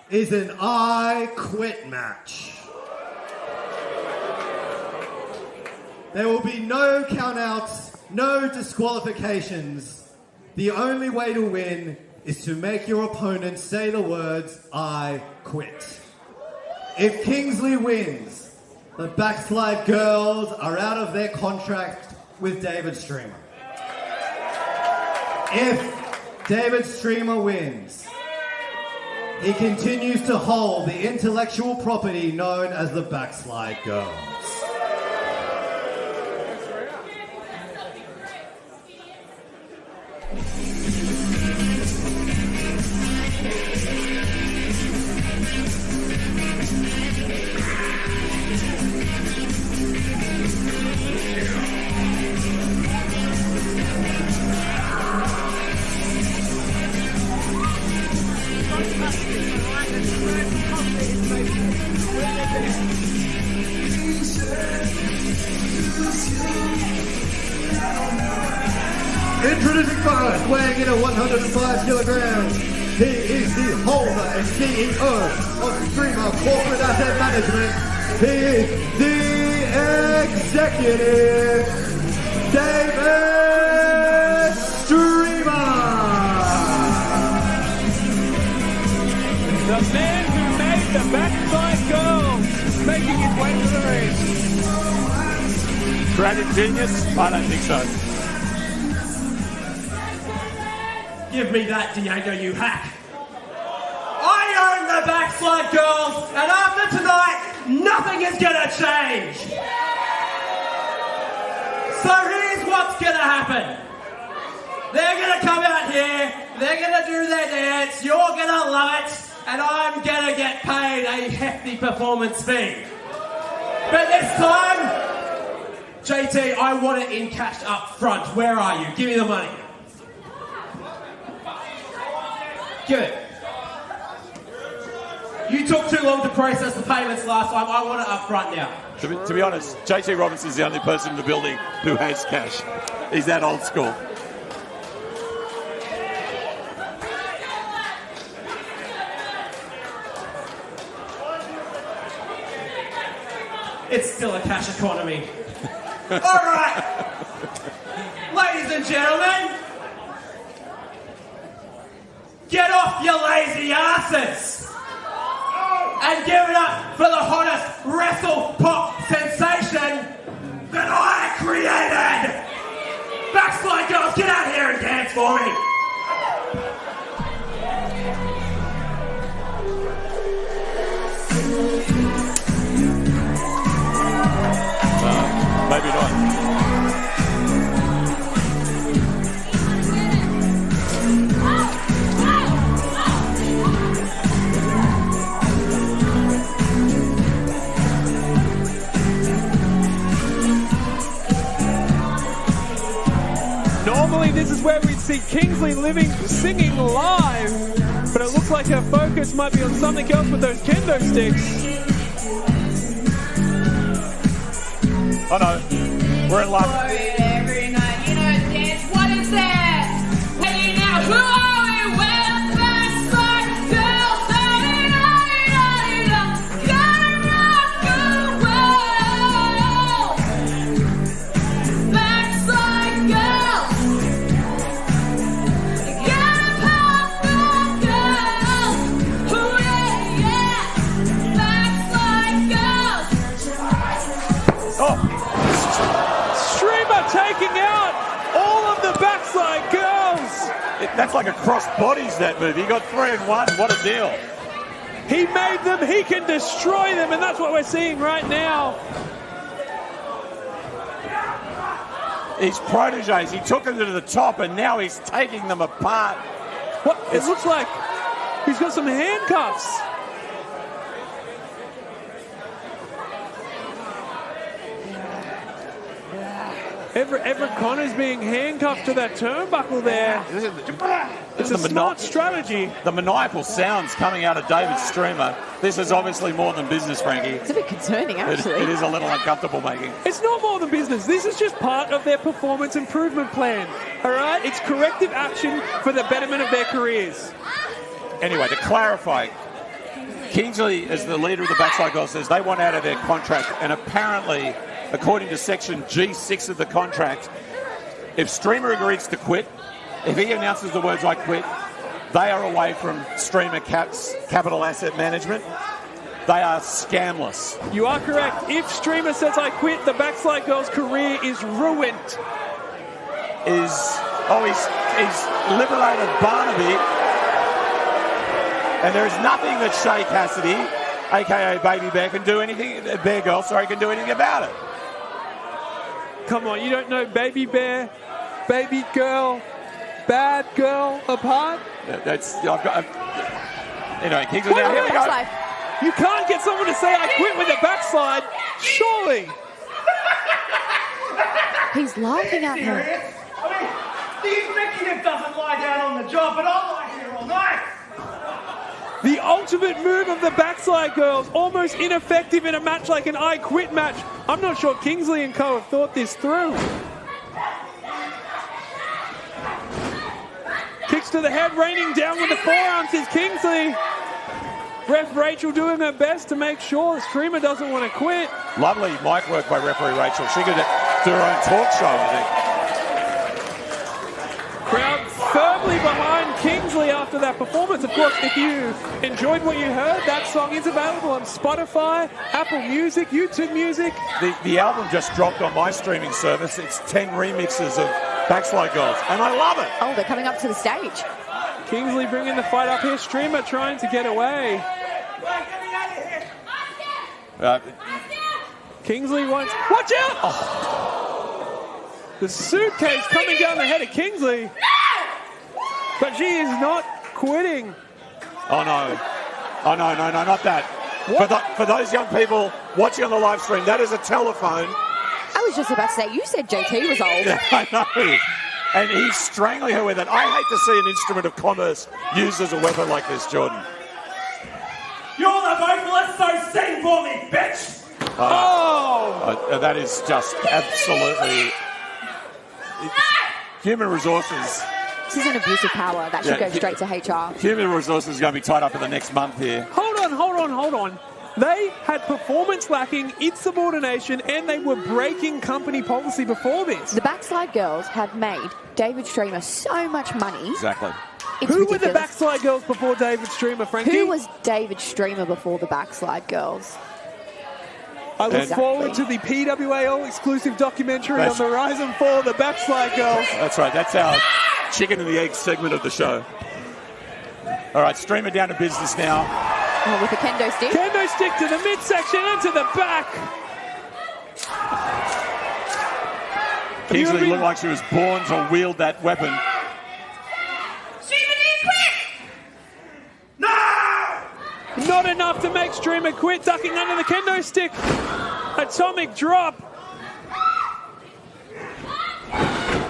is an I Quit match. There will be no countouts, no disqualifications. The only way to win is to make your opponent say the words, I quit. If Kingsley wins, the Backslide Girls are out of their contract with David Streamer. If David Streamer wins, he continues to hold the intellectual property known as the Backslide Girls. Introducing first, weighing in at 105 kilograms, he is the holder and CEO of Streamer Corporate Asset Management. He is the executive, David Streamer. The man who made the Backside Girls, making his way to the ring. Creative genius? I don't think so. Give me that, Diego, you hack. I own the Backslide Girls, and after tonight, nothing is gonna change. So here's what's gonna happen. They're gonna come out here, they're gonna do their dance, you're gonna love it, and I'm gonna get paid a hefty performance fee. But this time, JT, I want it in cash up front. Where are you? Give me the money. Give it. You took too long to process the payments last time. I want it up front now. To be honest, JT Robinson's the only person in the building who has cash. He's that old school. It's still a cash economy. All right. Ladies and gentlemen, get off your lazy asses and give it up for the hottest wrestle pop sensation that I created. Backslide Girls, get out here and dance for me. Maybe not. Normally this is where we'd see Kingsley singing live, but it looks like her focus might be on something else with those kendo sticks. Oh no, we're in luck. Every night, you know, dance. What is that? Hey, now, who are we? We're the backside girls. Gotta rock the world. Backside girls. Gotta pop the girls. Ooh, yeah, yeah. Backside girls. Oh. Taking out all of the backside girls. That's like a cross bodies, that move. He got 3 in 1. What a deal. He made them. He can destroy them, and that's what we're seeing right now. His proteges, he took them to the top, and now he's taking them apart. What? It looks like he's got some handcuffs. Everett Connor's being handcuffed to that turnbuckle there. It's a smart strategy. The maniacal sounds coming out of David Streamer. This is obviously more than business, Frankie. It's a bit concerning, actually. It is a little uncomfortable making. It's not more than business. This is just part of their performance improvement plan. All right? It's corrective action for the betterment of their careers. Anyway, to clarify, Kingsley, as the leader of the Backside Girls, says they want out of their contract, and apparently, according to section G6 of the contract, if Streamer agrees to quit, if he announces the words "I quit," they are away from Streamer Capital Asset Management. They are scamless. You are correct. If Streamer says "I quit," the Backslide Girls' career is ruined. He's liberated Barnaby, and there is nothing that Shay Cassidy, aka Baby Bear, can do anything. Bear Girl, sorry, can do anything about it. Come on, you don't know Baby Bear, Baby Girl, Bad Girl apart? Anyway, Kingsley, now here we go. You can't get someone to say "I quit" with a backslide, surely. He's laughing at him. I mean, the executive doesn't lie down on the job, but I'll lie here all night. The ultimate move of the Backside Girls, almost ineffective in a match like an "I quit" match. I'm not sure Kingsley and co have thought this through. Kicks to the head, raining down with the forearms is Kingsley. Ref Rachel doing her best to make sure the Streamer doesn't want to quit. Lovely mic work by referee Rachel. She could do her own talk show, I think. Crowd firmly behind Kingsley after that performance. Of course, if you enjoyed what you heard, that song is available on Spotify, Apple Music, YouTube Music. The album just dropped on my streaming service. It's 10 remixes of Backslide Girls, and I love it. Oh, they're coming up to the stage. Kingsley bringing the fight up here. Streamer trying to get away. Kingsley wants... Watch out! Oh. The suitcase coming down the head of Kingsley. But she is not quitting. Oh, no. Oh, no, not that. For those young people watching on the live stream, that is a telephone. I was just about to say, you said JT was old. Yeah, I know. And he's strangling her with it. I hate to see an instrument of commerce used as a weapon like this, Jordan. You're the vocalist, so sing for me, bitch! That is just absolutely... Human resources. This is an abuse of power. That should go straight to HR. Human resources is going to be tied up in the next month here. Hold on. They had performance lacking, insubordination, and they were breaking company policy before this. The Backside Girls have made David Streamer so much money. Exactly. Who were the Backside Girls before David Streamer, Frankie? Who was David Streamer before the Backside Girls? I look forward to the PWA all-exclusive documentary on the rise and fall of the Backslide Girls. That's right. That's our chicken and the egg segment of the show. All right, Streamer down to business now. Oh, with a kendo stick. Kendo stick to the midsection and to the back. Kingsley looked like she was born to wield that weapon. Streamer didn't quit! No! Not enough to make Streamer quit, ducking under the kendo stick. Atomic drop.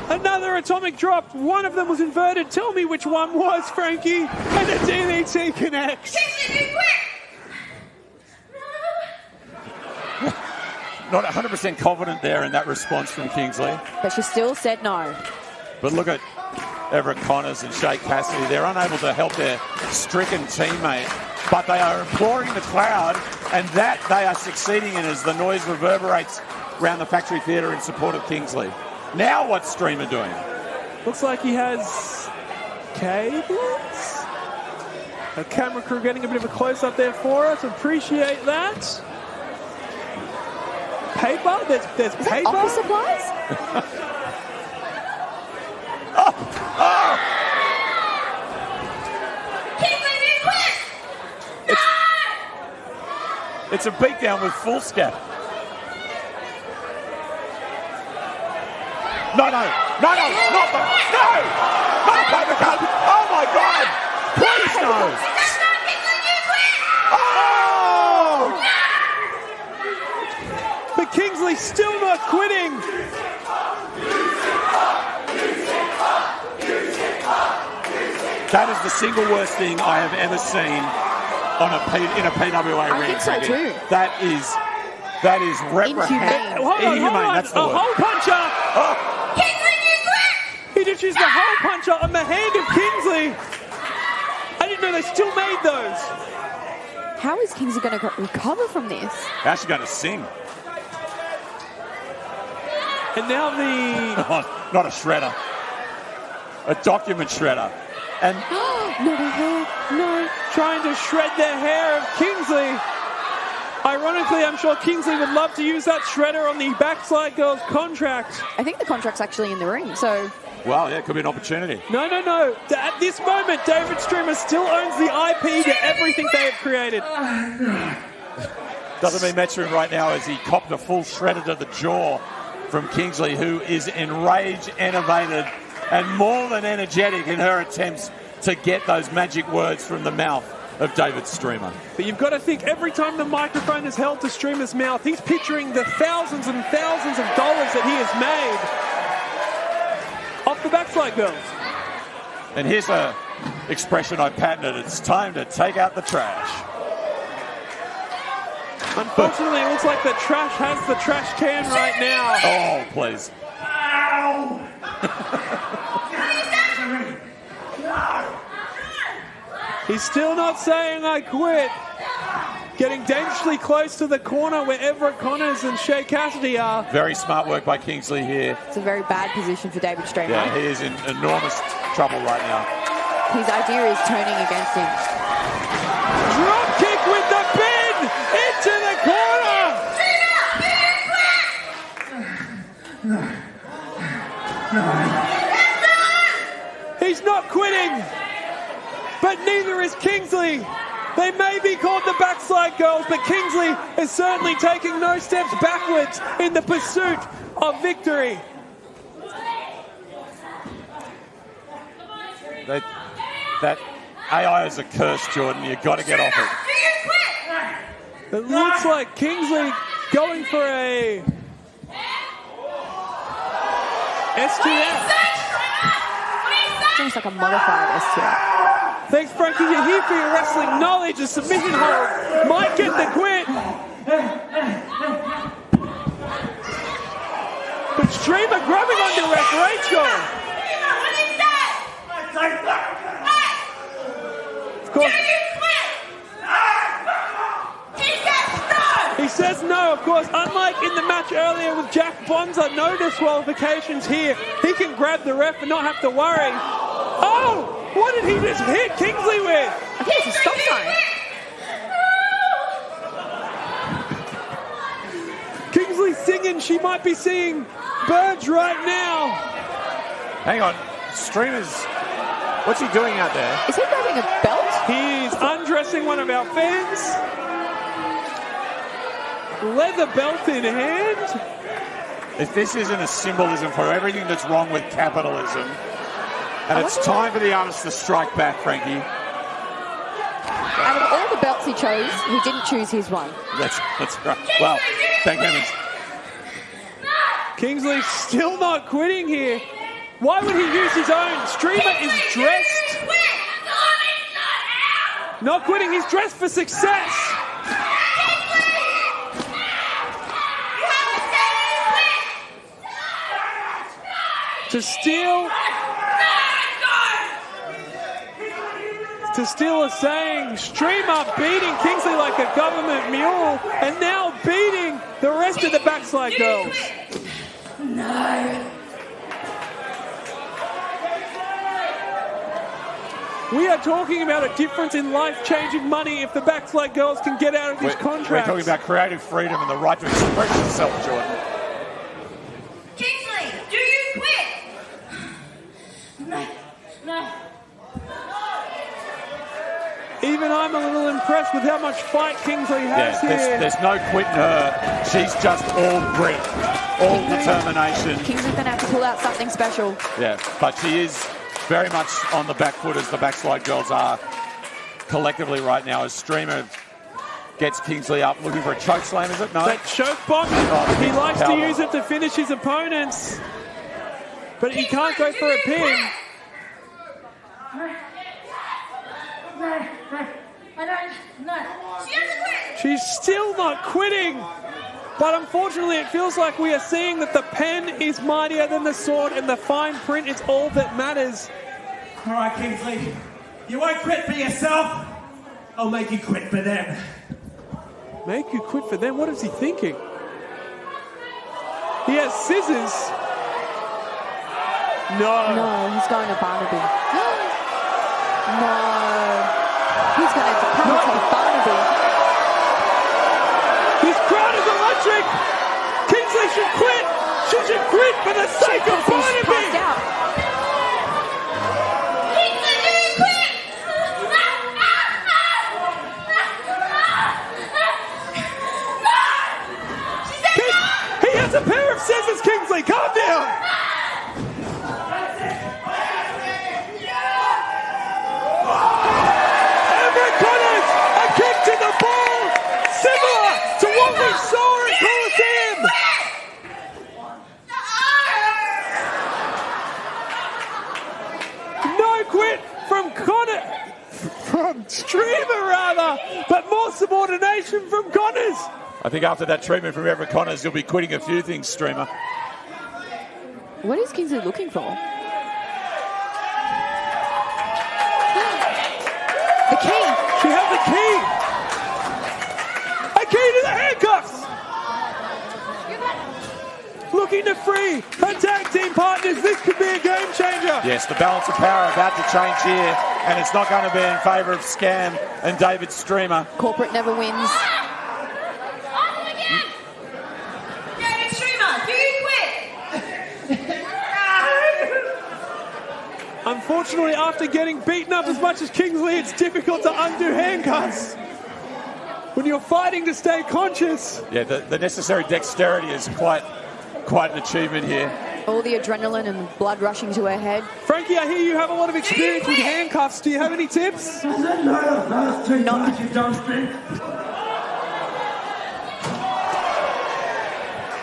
Another atomic drop. One of them was inverted. Tell me which one was, Frankie. And the DDT connects. Kingsley didn't quit! not 100% confident there in that response from Kingsley. But she still said no. But look at Everett Connors and Shea Cassidy. They're unable to help their stricken teammate, but they are imploring the crowd, and that they are succeeding in as the noise reverberates around the factory theatre in support of Kingsley. Now what's Streamer doing? Looks like he has cables. A camera crew getting a bit of a close-up there for us. Appreciate that. Paper? There's paper? Office supplies? Kingsley, you quit! It's a beatdown with full step. No, not the paper cut. Oh my God! Please no! Oh! But Kingsley still not quitting. That is the single worst thing I have ever seen in a PWA ring. I think so too. That is Inhumane. Hold on. That's the a word. hole puncher. Kingsley, you quit! He just used the hole puncher on the hand of Kingsley. I didn't know they still made those. How is Kingsley going to recover from this? How's she going to sing? And now the... Not a shredder. A document shredder. And Not a hair. No. trying to shred the hair of Kingsley. Ironically, I'm sure Kingsley would love to use that shredder on the Backslide Girls contract. I think the contract's actually in the ring, so... well, yeah, it could be an opportunity. No. At this moment, David Streamer still owns the IP to everything they have created. Doesn't mean much to him right now as he copped a full shredder to the jaw from Kingsley, who is enraged, enervated, and more than energetic in her attempts to get those magic words from the mouth of David Streamer. But you've got to think every time the microphone is held to Streamer's mouth, he's picturing the thousands and thousands of dollars that he has made off the Backslide Girls. And here's a expression I patented. It's time to take out the trash. Unfortunately, it looks like the trash has the trash can right now. Oh, please. He's still not saying I quit. Getting dangerously close to the corner where Everett Connors and Shea Cassidy are. Very smart work by Kingsley here. It's a very bad position for David Streamer. Yeah, he is in enormous trouble right now. His idea is turning against him. Drop kick with the pin into the corner. He's not quitting, but neither is Kingsley. They may be called the Backslide Girls, but Kingsley is certainly taking no steps backwards in the pursuit of victory. That AI is a curse, Jordan. You've got to get off it. It looks like Kingsley going for a STF. It's almost like a modified STF. Thanks, Frankie. You're here for your wrestling knowledge. A submission hold might get the quit. But Streamer grabbing onto ref Rachel. Of course. He says no, of course. Unlike in the match earlier with Jack Bonza, no disqualifications here. He can grab the ref and not have to worry. Oh! What did he just hit Kingsley with? I think it's a stop sign. Kingsley's singing. She might be seeing birds right now. Hang on. Streamer's... what's he doing out there? Is he grabbing a belt? He's undressing one of our fans. Leather belt in hand. If this isn't a symbolism for everything that's wrong with capitalism, and it's time for the artist to strike back, Frankie. Out of all the belts he chose, he didn't choose his one. That's right. Well, thank heavens. Kingsley still not quitting here. Why would he use his own? Streamer is dressed. Not quitting. He's dressed for success. to steal a saying. Streamer beating Kingsley like a government mule and now beating the rest of the backslide girls. No. We are talking about a difference in life-changing money if the backslide girls can get out of these contracts. We're talking about creative freedom and the right to express yourself, Jordan. Kingsley, do you quit? No. No. Even I'm a little impressed with how much fight Kingsley has here. There's no quitting her. She's just all grit, all determination. Kingsley's going to have to pull out something special. Yeah, but she is very much on the back foot as the backslide girls are collectively right now as Streamer gets Kingsley up looking for a choke slam, is it? No. That choke bomb, he likes to use it to finish his opponents, but he can't go for a pin. She's still not quitting. But unfortunately, it feels like we are seeing that the pen is mightier than the sword and the fine print is all that matters. All right, Kingsley. You won't quit for yourself. I'll make you quit for them. Make you quit for them? What is he thinking? He has scissors. No, he's going to Barnaby. No. He's going to decapitate Barnaby. This crowd is electric. Kingsley should quit. She should quit for the sake of Barnaby. Kingsley, do you quit? She said no. He has a pair of scissors, Kingsley. Calm down. A kick to the ball, similar to what we saw at Coliseum. No quit from Streamer rather, but more subordination from Connors. I think after that treatment from Everett Connors, you'll be quitting a few things, Streamer. What is Kingsley looking for? The key. She has a key. A key to the handcuffs. Looking to free her tag team partners. This could be a game changer. Yes, the balance of power about to change here, and it's not going to be in favour of Scam and David Streamer. Corporate never wins. David Streamer, do you quit? Unfortunately, after getting beaten up as much as Kingsley, it's difficult to undo handcuffs when you're fighting to stay conscious. Yeah, the necessary dexterity is quite an achievement here. All the adrenaline and blood rushing to her head. Frankie, I hear you have a lot of experience with handcuffs. Do you have any tips?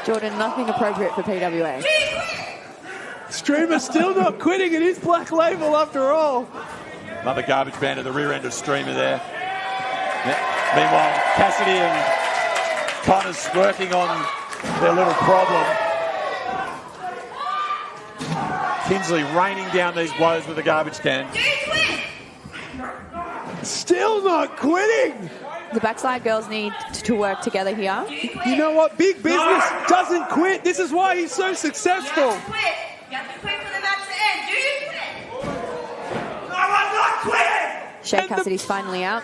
Jordan, nothing appropriate for PWA. Streamer still not quitting. It is Black Label after all. Another garbage band at the rear end of Streamer there. Meanwhile, Cassidy and Connors working on their little problem. Kingsley raining down these blows with the garbage can. Still not quitting. The backslide girls need to work together here. You know what? Big business doesn't quit. This is why he's so successful. You have to quit for the match to end. Do you quit? No, I'm not quitting! Shea Cassidy's finally out.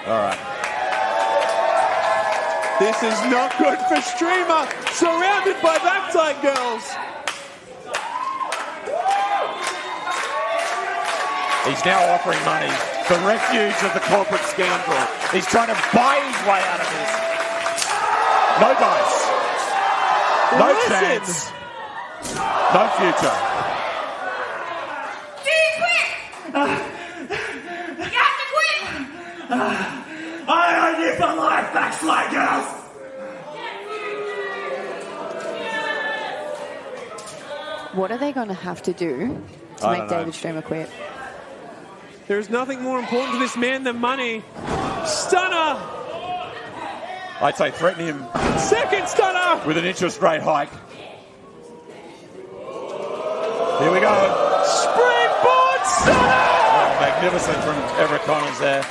All right. This is not good for Streamer, surrounded by backside girls. He's now offering money, the refuge of the corporate scoundrel. He's trying to buy his way out of this. No dice. No chance. No future. Do you quit? You have to quit! I owe you for life, backslide girls! What are they going to have to do to make David Streamer quit? There is nothing more important to this man than money. Stunner! I'd say threaten him Second stunner! with an interest rate hike. magnificent from Everett Connors there.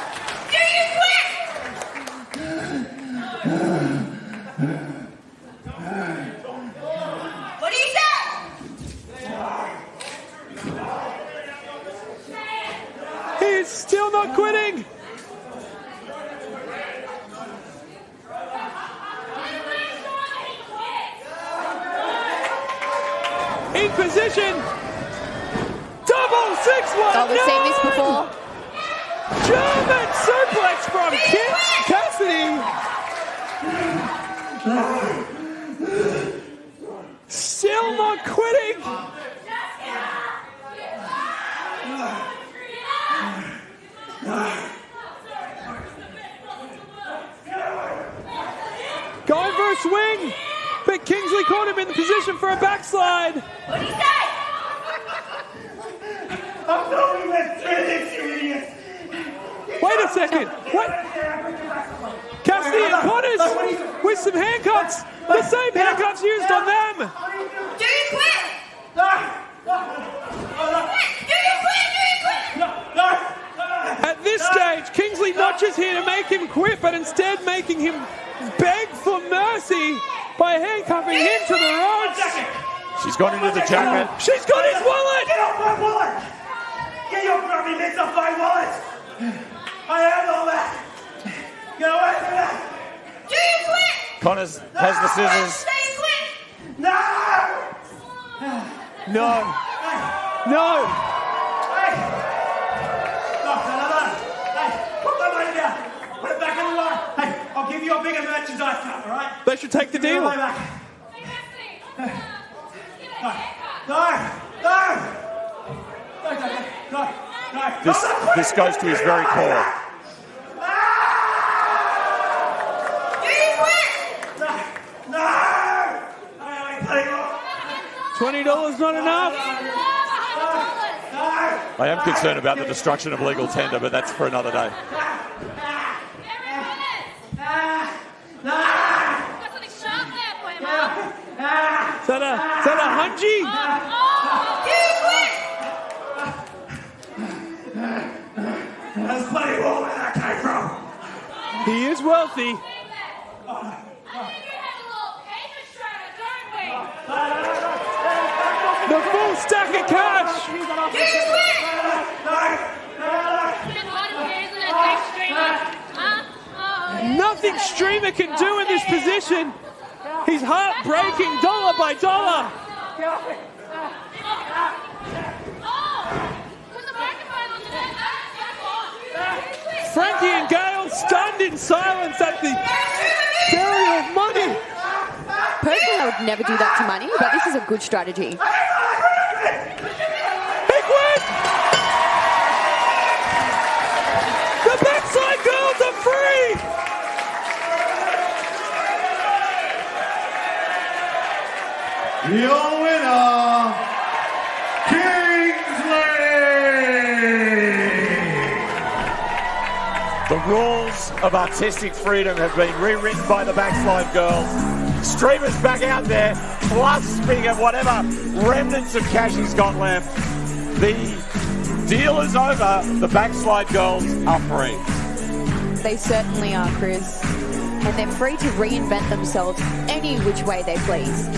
Do you quit? What do you say? He's still not quitting. In position. Double 6-1. Oh, we've seen this before. German suplex from Cassidy. Still not quitting. Going for a swing, but Kingsley caught him in the position for a backslide. What do you say? I'm going with this, you idiots. Wait a second. What? Cassidy and Connors with some handcuffs. The same handcuffs used on them. Do you quit? Do you quit? At this stage, Kingsley not just here to make him quit, but instead making him beg for mercy by handcuffing him to the ropes. She's gone into the jacket. She's got his wallet. Get off my wallet! Get your grubby mitts off my wallet! I have all that! Get away from that! Do you quit? Connors has the scissors. Do you quit? No! No. No. Hey! No. Hey, put my money down! Put it back in the line! Hey, I'll give you a bigger merchandise card, alright? They should take the Give me deal. my money back. No! This goes to his very core. Do you quit? No! $20 not enough. I am concerned about the destruction of legal tender, but that's for another day. Is that a hungy? There's plenty more where that came from. He is wealthy. The full stack of cash. Nothing Streamer can do in this position. He's heartbreaking dollar by dollar. Frankie and Gail stunned in silence at the burial of money. Personally, I would never do that to money, but this is a good strategy. He quit! The backside girls are free! Your winner, Kingsley! The rules of artistic freedom have been rewritten by the backslide girls. Streamer's back out there, plus being at whatever remnants of cash he's got left. The deal is over. The backslide girls are free. They certainly are, Chris. And they're free to reinvent themselves any which way they please.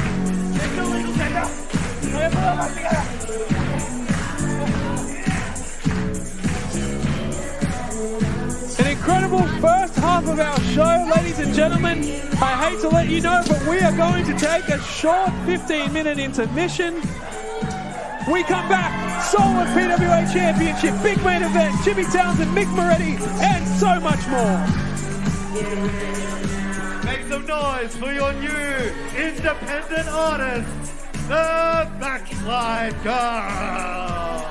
An incredible first half of our show, ladies and gentlemen. I hate to let you know, but we are going to take a short 15-minute intermission. We come back, Soul of PWA Championship, big main event, Jimmy Townsend, Mick Moretti, and so much more. Make some noise for your new independent artist, the Backslide Girl.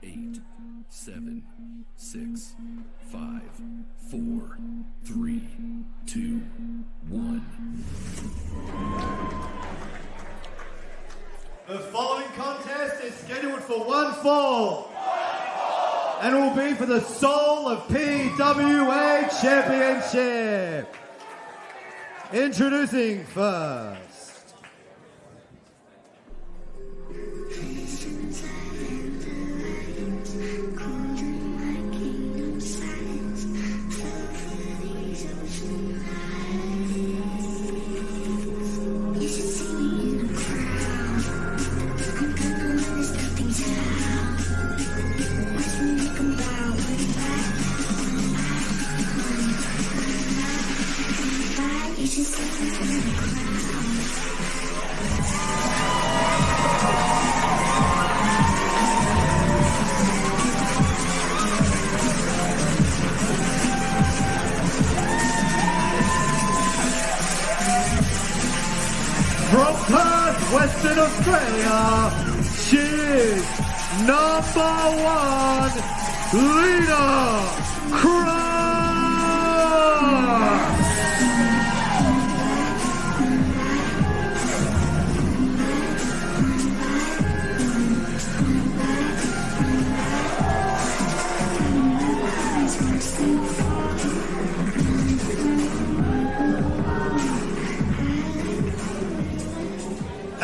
8, 7, 6, 5, 4, 3, 2, 1. The following contest is scheduled for one fall. And it will be for the Soul of PWA Championship. Introducing first. From Perth, Western Australia, she is #1, Lena Cross.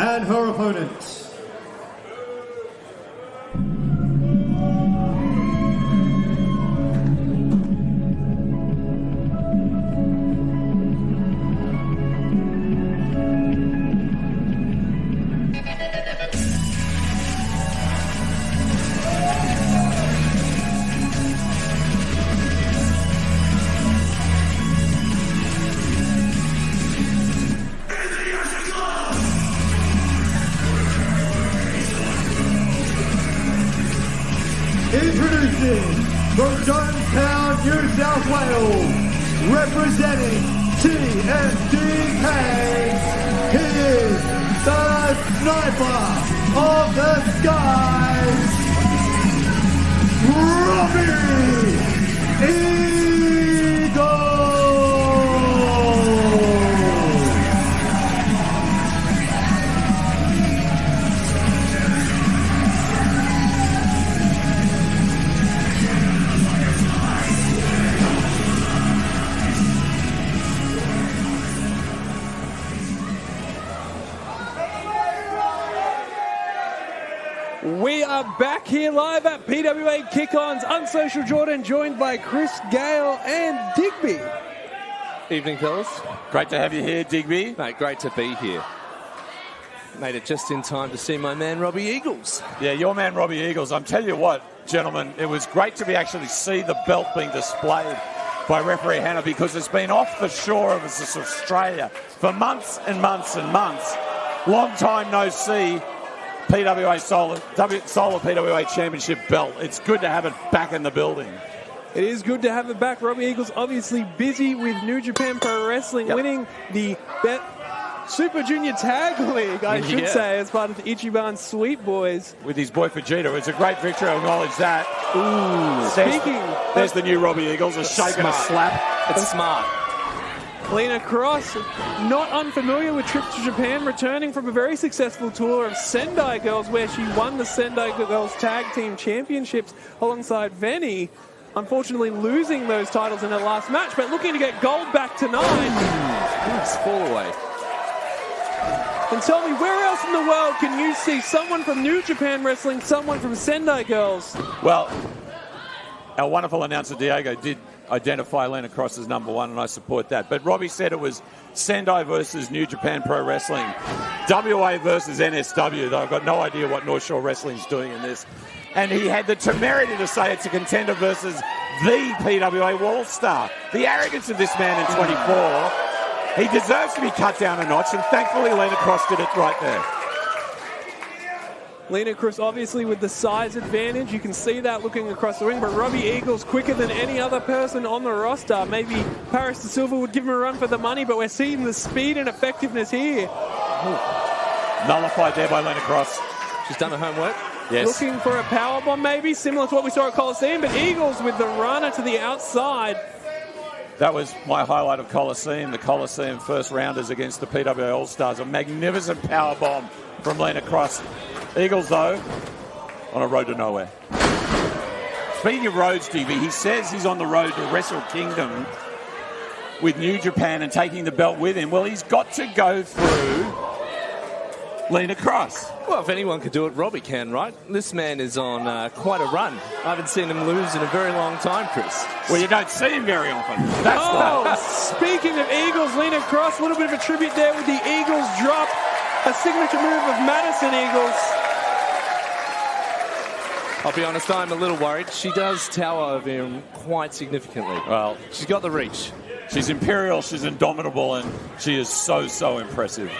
And her opponent. Introducing from Jonestown, New South Wales, representing TMDK, he is the Sniper of the Skies, Robbie Eagle. We are back here live at PWA Kick-Ons. Unsocial Jordan, joined by Chris, Gale and Digby. Evening, fellas. Great to have you here, Digby. Mate, great to be here. Made it just in time to see my man Robbie Eagles. Yeah, your man Robbie Eagles. I'm telling you what, gentlemen, it was great to actually see the belt being displayed by referee Hannah, because it's been off the shore of Australia for months and months and months. Long time no see. PWA Soul of PWA Championship belt. It's good to have it back in the building. It is good to have it back. Robbie Eagles obviously busy with New Japan Pro Wrestling, winning the Super Junior Tag League, I should say, as part of the Ichiban Sweet Boys. With his boy Vegeta. It's a great victory, I acknowledge that. Ooh, there's the new Robbie Eagles, a shake and a slap. It's smart. Lena Cross, not unfamiliar with trips to Japan, returning from a very successful tour of Sendai Girls, where she won the Sendai Girls Tag Team Championships alongside Venny. Unfortunately, losing those titles in her last match, but looking to get gold back tonight. Nice fall away. And tell me, where else in the world can you see someone from New Japan Wrestling, someone from Sendai Girls? Well, our wonderful announcer Diego did identify Lena Cross as #1, and I support that. But Robbie said it was Sendai versus New Japan Pro Wrestling, WA versus NSW, though I've got no idea what North Shore Wrestling's doing in this. And he had the temerity to say it's a contender versus the PWA Wall-Star. The arrogance of this man in 24. He deserves to be cut down a notch, and thankfully Lena Cross did it right there. Lena Cross obviously with the size advantage. You can see that looking across the ring, but Robbie Eagles quicker than any other person on the roster. Maybe Paris de Silva would give him a run for the money, but we're seeing the speed and effectiveness here. Nullified there by Lena Cross. She's done her homework. Yes. Looking for a powerbomb maybe, similar to what we saw at Coliseum, but Eagles with the runner to the outside. That was my highlight of Coliseum, the Coliseum first rounders against the PWA All-Stars. A magnificent powerbomb from Lena Cross. Eagles, though, on a road to nowhere. Speaking of roads, TV, he says he's on the road to Wrestle Kingdom with New Japan and taking the belt with him. Well, he's got to go through Lena Cross. Well, if anyone could do it, Robbie can, right? This man is on quite a run. I haven't seen him lose in a very long time, Chris. Well, you don't see him very often. That's Speaking of Eagles, Lena Cross, a little bit of a tribute there with the Eagles drop. A signature move of Madison Eagles. I'll be honest, I'm a little worried. She does tower over him quite significantly. Well, she's got the reach. She's imperial, she's indomitable, and she is so impressive.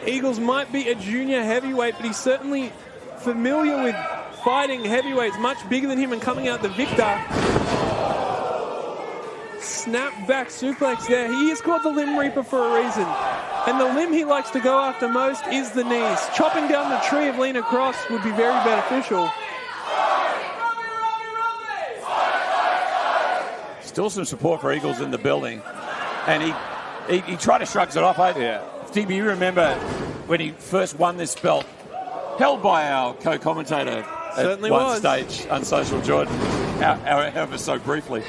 Eagles might be a junior heavyweight, but he's certainly familiar with fighting heavyweights much bigger than him and coming out the victor. Snap back suplex there. He is called the Limb Reaper for a reason. And the limb he likes to go after most is the knees. Chopping down the tree of Lena Cross would be very beneficial. Still some support for Eagles in the building. And he tried to shrug it off. Steve, you remember when he first won this belt, held by our co-commentator at one stage, Unsocial Jordan, however so briefly.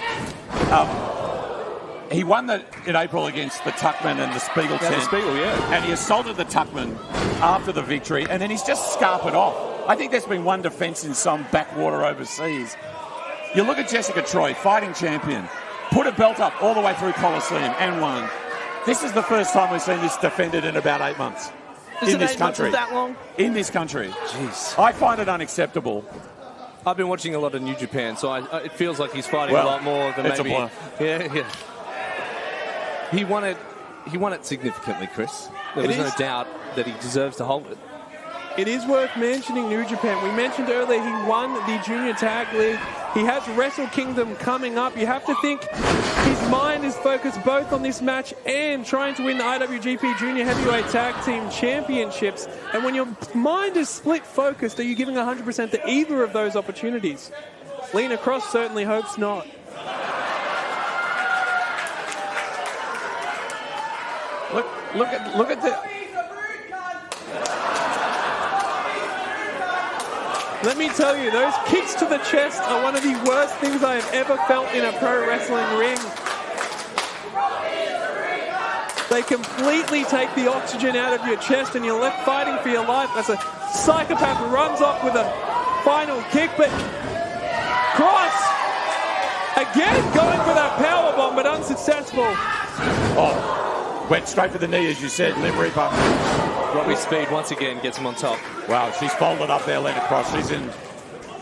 He won in April against the Tuckman and the Spiegel tent. The Spiegel, yeah. And he assaulted the Tuckman after the victory, and then he's just scarpered off. I think there's been one defence in some backwater overseas. You look at Jessica Troy, fighting champion, put a belt up all the way through Coliseum and won. This is the first time we've seen this defended in about 8 months. Is in this country. That long? In this country. Jeez. I find it unacceptable. I've been watching a lot of New Japan, so it feels like he's fighting a lot more than it's maybe. A yeah. He won it significantly, Chris. There was no doubt that he deserves to hold it. It is worth mentioning New Japan. We mentioned earlier he won the Junior Tag League. He has Wrestle Kingdom coming up. You have to think his mind is focused both on this match and trying to win the IWGP Junior Heavyweight Tag Team Championships. And when your mind is split focused, are you giving 100% to either of those opportunities? Lena Cross certainly hopes not. Look at the... Let me tell you, those kicks to the chest are one of the worst things I have ever felt in a pro wrestling ring. They completely take the oxygen out of your chest and you're left fighting for your life as a psychopath runs off with a final kick, but Cross, again, going for that powerbomb, but unsuccessful. Oh, went straight for the knee, as you said, Limb Reaper. Robbie's speed once again gets him on top. Wow, she's folded up there, Lena Cross.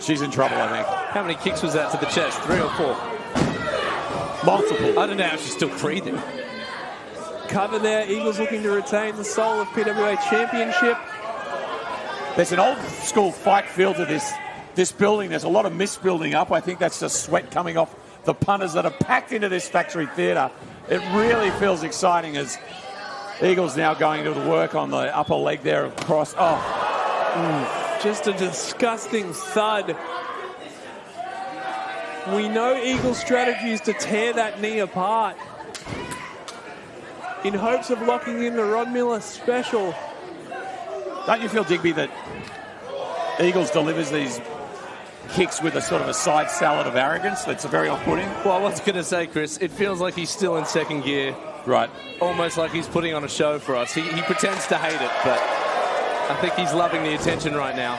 She's in trouble, I think. How many kicks was that to the chest? 3 or 4? Multiple. I don't know how she's still breathing. Cover there, Eagles looking to retain the soul of PWA Championship. There's an old school fight feel to this building. There's a lot of mist building up. I think that's just sweat coming off the punters that are packed into this factory theatre. It really feels exciting as Eagles now going to work on the upper leg there of Cross. Just a disgusting thud. We know Eagles' strategy is to tear that knee apart in hopes of locking in the Rod Miller special. Don't you feel, Digby, that Eagles delivers these kicks with a sort of a side salad of arrogance that's very off-putting? Well, I was going to say, Chris, it feels like he's still in second gear. Right. Almost like he's putting on a show for us. He pretends to hate it, but I think he's loving the attention right now.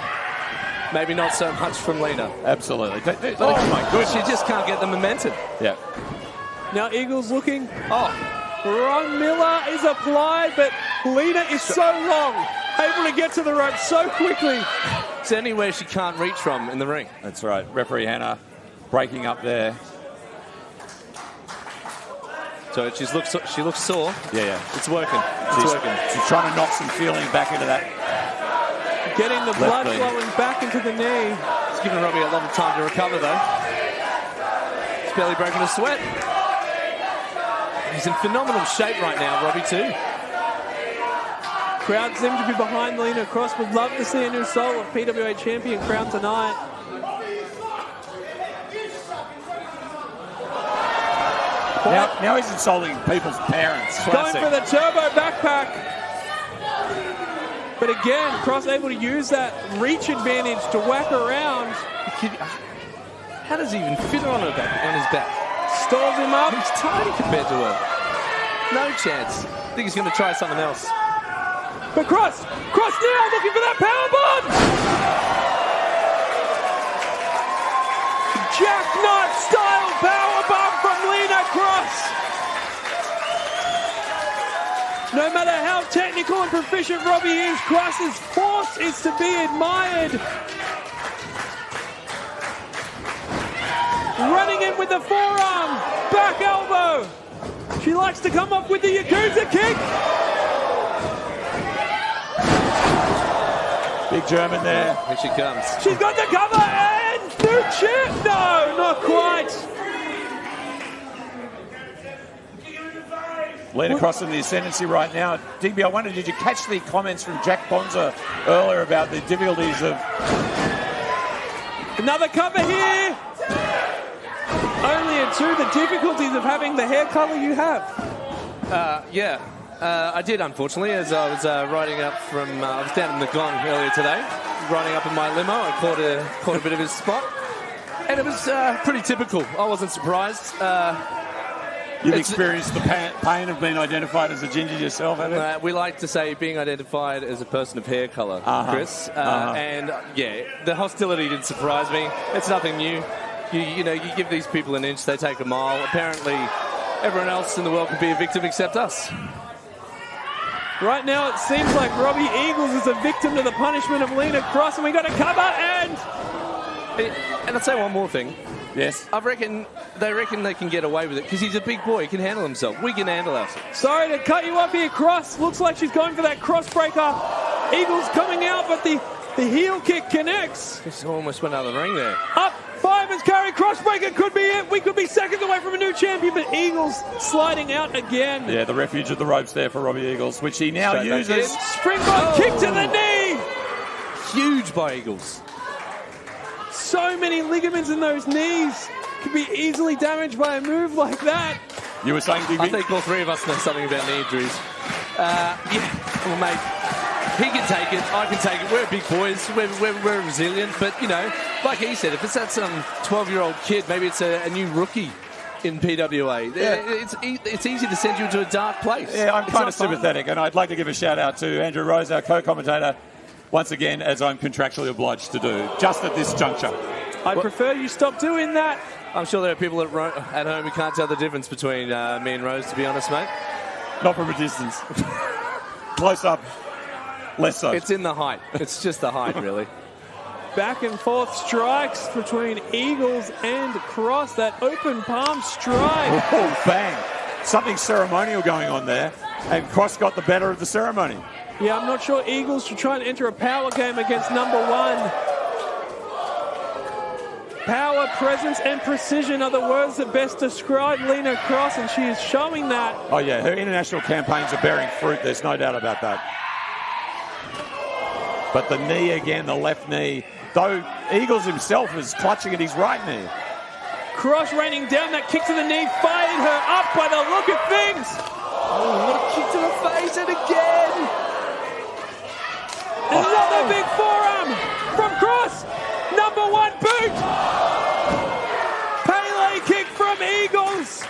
Maybe not so much from Lena. Absolutely. But oh, my goodness. She just can't get the momentum. Yeah. Now Eagles looking. Ron Miller is applied, but Lena is so long. Able to get to the rope so quickly. It's anywhere she can't reach from in the ring. That's right. Referee Hannah breaking up there. So she looks sore. Yeah. It's working. She's trying to knock some feeling back into that. Getting the blood flowing back into the knee. It's giving Robbie a lot of time to recover, though. He's barely breaking a sweat. He's in phenomenal shape right now, Robbie, too. Crowd seem to be behind Lena Cross. Would love to see a new Soul of PWA champion crowned tonight. Now he's insulting people's parents. Going for the turbo backpack. But again, Cross able to use that reach advantage to whack around. How does he even fit on his back? Stalls him up. He's tiny compared to her. No chance. I think he's going to try something else. But Cross now looking for that powerbomb. Jackknife style powerbomb from Lena Cross. No matter how technical and proficient Robbie is, Cross's force is to be admired. Running in with the forearm, back elbow. She likes to come up with the Yakuza kick. Big German there. Here she comes. She's got the cover and new chip. No, not quite. Lena Cross in the ascendancy right now. DB, I wonder, did you catch the comments from Jack Bonza earlier about the difficulties of... Another cover here. Only a 2, the difficulties of having the hair colour you have. I did, unfortunately, as I was riding up from... I was down in the Gong earlier today, riding up in my limo. I caught a bit of his spot. And it was pretty typical. I wasn't surprised. You've experienced the pain of being identified as a ginger yourself, haven't you? We like to say being identified as a person of hair colour, Chris. And, the hostility didn't surprise me. It's nothing new. You give these people an inch, they take a mile. Apparently, everyone else in the world can be a victim except us. Right now, it seems like Robbie Eagles is a victim to the punishment of Lena Cross, and we got a cover and I'll say one more thing. Yes. They reckon they can get away with it because he's a big boy. He can handle himself. We can handle ourselves. Sorry to cut you off here, Cross. Looks like she's going for that cross breaker. Eagles coming out, but the heel kick connects. Just almost went out of the ring there. Up, fireman's carry, crossbreaker could be it. We could be seconds away from a new champion, but Eagles sliding out again. Yeah, the refuge of the ropes there for Robbie Eagles, which he now uses. Springboard kick to the knee. Huge by Eagles. So many ligaments in those knees. Could be easily damaged by a move like that. You were saying, DB? I think all three of us know something about knee injuries. Well, mate, he can take it. I can take it. We're big boys. We're resilient. But, like he said, if it's that some 12-year-old kid, maybe it's a new rookie in PWA. Yeah. It's easy to send you into a dark place. Yeah, I'm kind of sympathetic, and I'd like to give a shout-out to Andrew Rose, our co-commentator, once again, as I'm contractually obliged to do, just at this juncture. I'd prefer you stop doing that. I'm sure there are people at home who can't tell the difference between me and Rose, to be honest, mate. Not from a distance. Close up, less so. It's in the height. It's just the height, really. Back and forth strikes between Eagles and Cross. That open palm strike. Oh, bang. Something ceremonial going on there. And Cross got the better of the ceremony. Yeah, I'm not sure Eagles should try and enter a power game against number one. Power, presence, and precision are the words that best describe Lena Cross, and she is showing that. Oh, yeah, her international campaigns are bearing fruit. There's no doubt about that. But the knee again, the left knee, though Eagles himself is clutching at his right knee. Cross raining down, that kick to the knee, fired her up by the look of things. Oh, what a kick to the face, and again. Another big forearm from Cross. Number one boot. Pele kick from Eagles.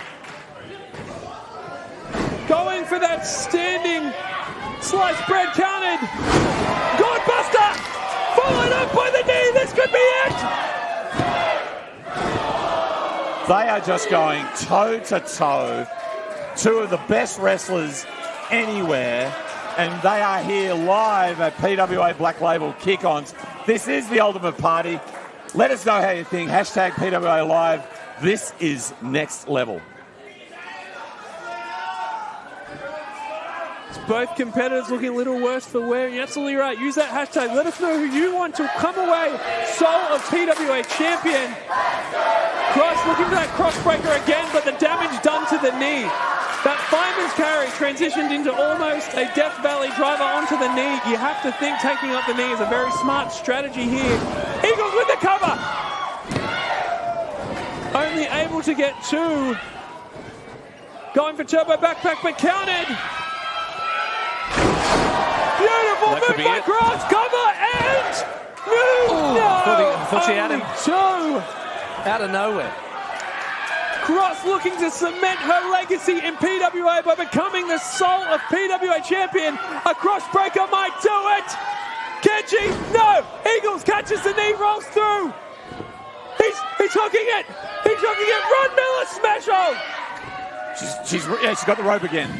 Going for that standing sliced bread counted. God buster. Followed up by the knee. This could be it. They are just going toe-to-toe. Two of the best wrestlers anywhere. And they are here live at PWA Black Label KICK-ONS. This is the ultimate party. Let us know how you think. Hashtag PWA Live. This is next level. It's both competitors looking a little worse for wear. You're absolutely right. Use that hashtag. Let us know who you want to come away Soul of PWA champion. Cross looking for that crossbreaker again, but the damage done to the knee. That fireman's carry transitioned into almost a Death Valley driver onto the knee. You have to think taking up the knee is a very smart strategy here. Eagles with the cover. Only able to get 2. Going for turbo backpack, but counted. Beautiful move by Cross. Cover and move. I thought she had him. 2. Out of nowhere. Cross looking to cement her legacy in PWA by becoming the sole of PWA champion. A cross breaker might do it. Can she? No. Eagles catches the knee, rolls through. He's hooking it. He's hooking it. Ron Miller smash hold. She's got the rope again.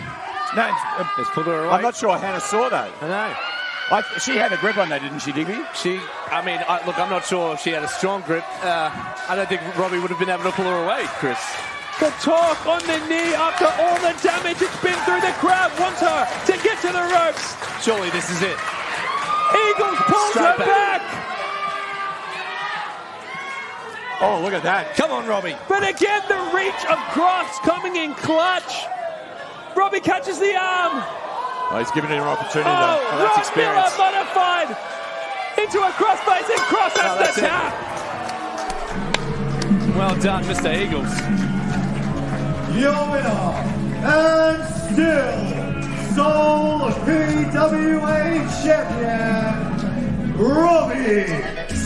No, let's put her away. I'm not sure Hannah saw that. I know. She had a grip on that, didn't she, Digby? Look, I'm not sure if she had a strong grip. I don't think Robbie would have been able to pull her away, Chris. The talk on the knee after all the damage it's been through. The crowd wants her to get to the ropes. Surely this is it. Eagles pulls her back. Oh, look at that. Come on, Robbie. But again, the reach of Cross coming in clutch. Robbie catches the arm. Oh, he's giving her an opportunity, though. Oh, that's experience. Miller modified into a crossface, and Cross has the tap. Well done, Mr. Eagles. Your winner, and still sole PWA champion, Robbie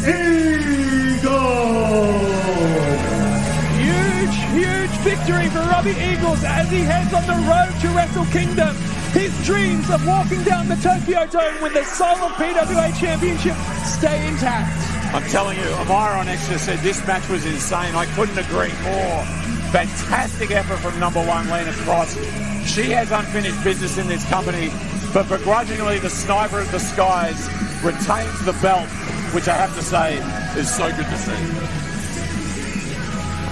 Eagles. Huge victory for Robbie Eagles as he heads on the road to Wrestle Kingdom. His dreams of walking down the Tokyo Dome with the sole of PWA Championship stay intact. I'm telling you, Amira on Extra said this match was insane. I couldn't agree more. Fantastic effort from number 1, Lena Cross. She has unfinished business in this company, but begrudgingly the Sniper of the Skies retains the belt, which I have to say is so good to see.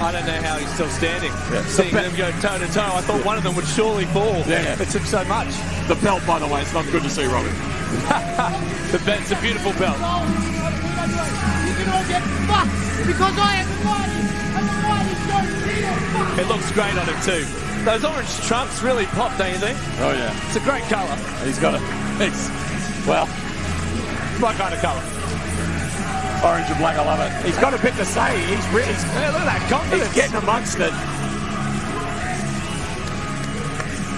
I don't know how he's still standing. Yeah. Seeing them go toe to toe, I thought one of them would surely fall. Yeah. It took so much. The belt, by the way, it's not good to see, Robbie. It's a beautiful belt. You can all get fucked because I am the mighty, and the mighty don't need a fuck. It looks great on him too. Those orange trunks really pop, don't you think? Oh yeah. It's a great colour. He's got well, my kind of colour. Orange and black, I love it. He's got a bit to say. He's really, hey, look at that confidence. He's getting amongst it.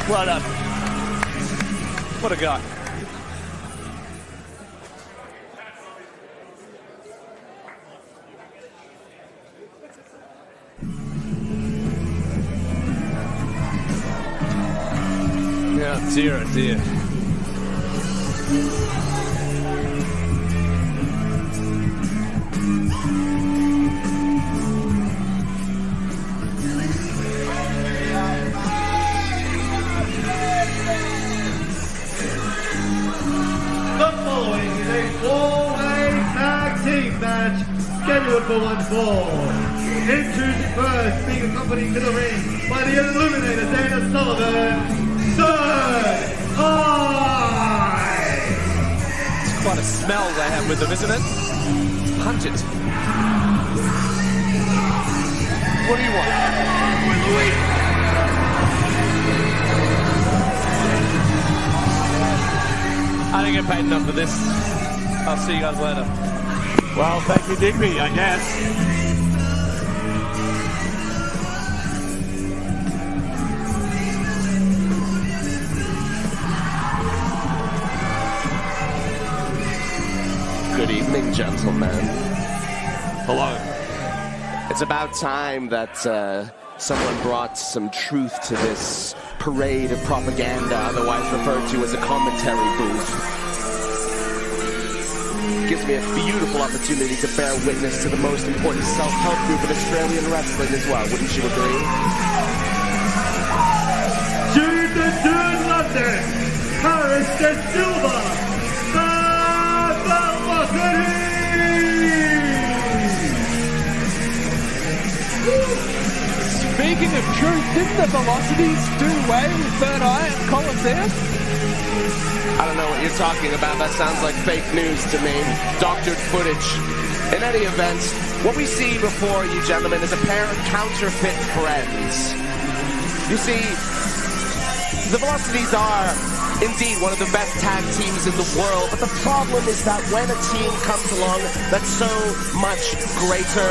Well done. What a guy. Yeah, dear, oh dear. Scheduled for 1 fall. Entered first, being accompanied to the ring by the Illuminator Dana Sullivan. Third Eye. It's quite a smell they have with them, isn't it? It's pungent. What do you want? I don't get paid enough for this. I'll see you guys later. Well, thank you, Digby, I guess. Good evening, gentlemen. Hello. It's about time that someone brought some truth to this parade of propaganda, otherwise referred to as a commentary booth. Gives me a beautiful opportunity to bear witness to the most important self-help group in Australian wrestling as well. Wouldn't you agree? Dude, London, Paris de Silva, the Speaking of truth, didn't the Velocities do away with Third Eye and Coliseum? I don't know what you're talking about. That sounds like fake news to me. Doctored footage. In any event, what we see before you, gentlemen, is a pair of counterfeit friends. You see, The Velocities are indeed one of the best tag teams in the world, but the problem is that when a team comes along that's so much greater,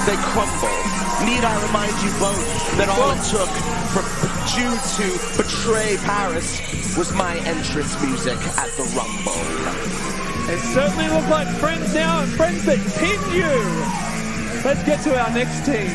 they crumble. Need I remind you both that all it took for you to betray Paris was my entrance music at the Rumble. It certainly look like friends now, and friends that pin you. Let's get to our next team.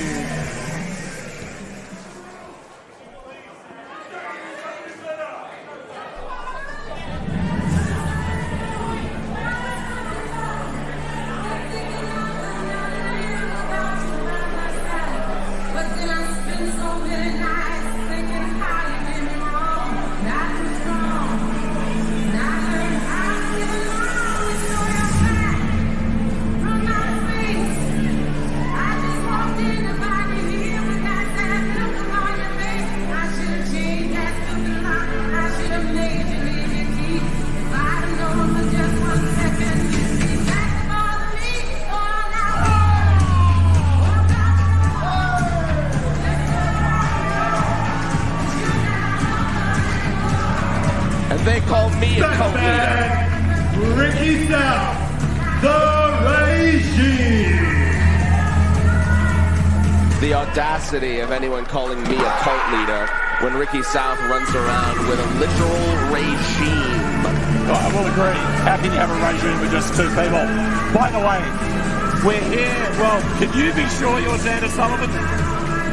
They call me a cult leader. Ricky South, the regime. The audacity of anyone calling me a cult leader when Ricky South runs around with a literal regime. I will agree. How can you have a regime with just two people? By the way, we're here. Well, can you be sure you're Xander Sullivan?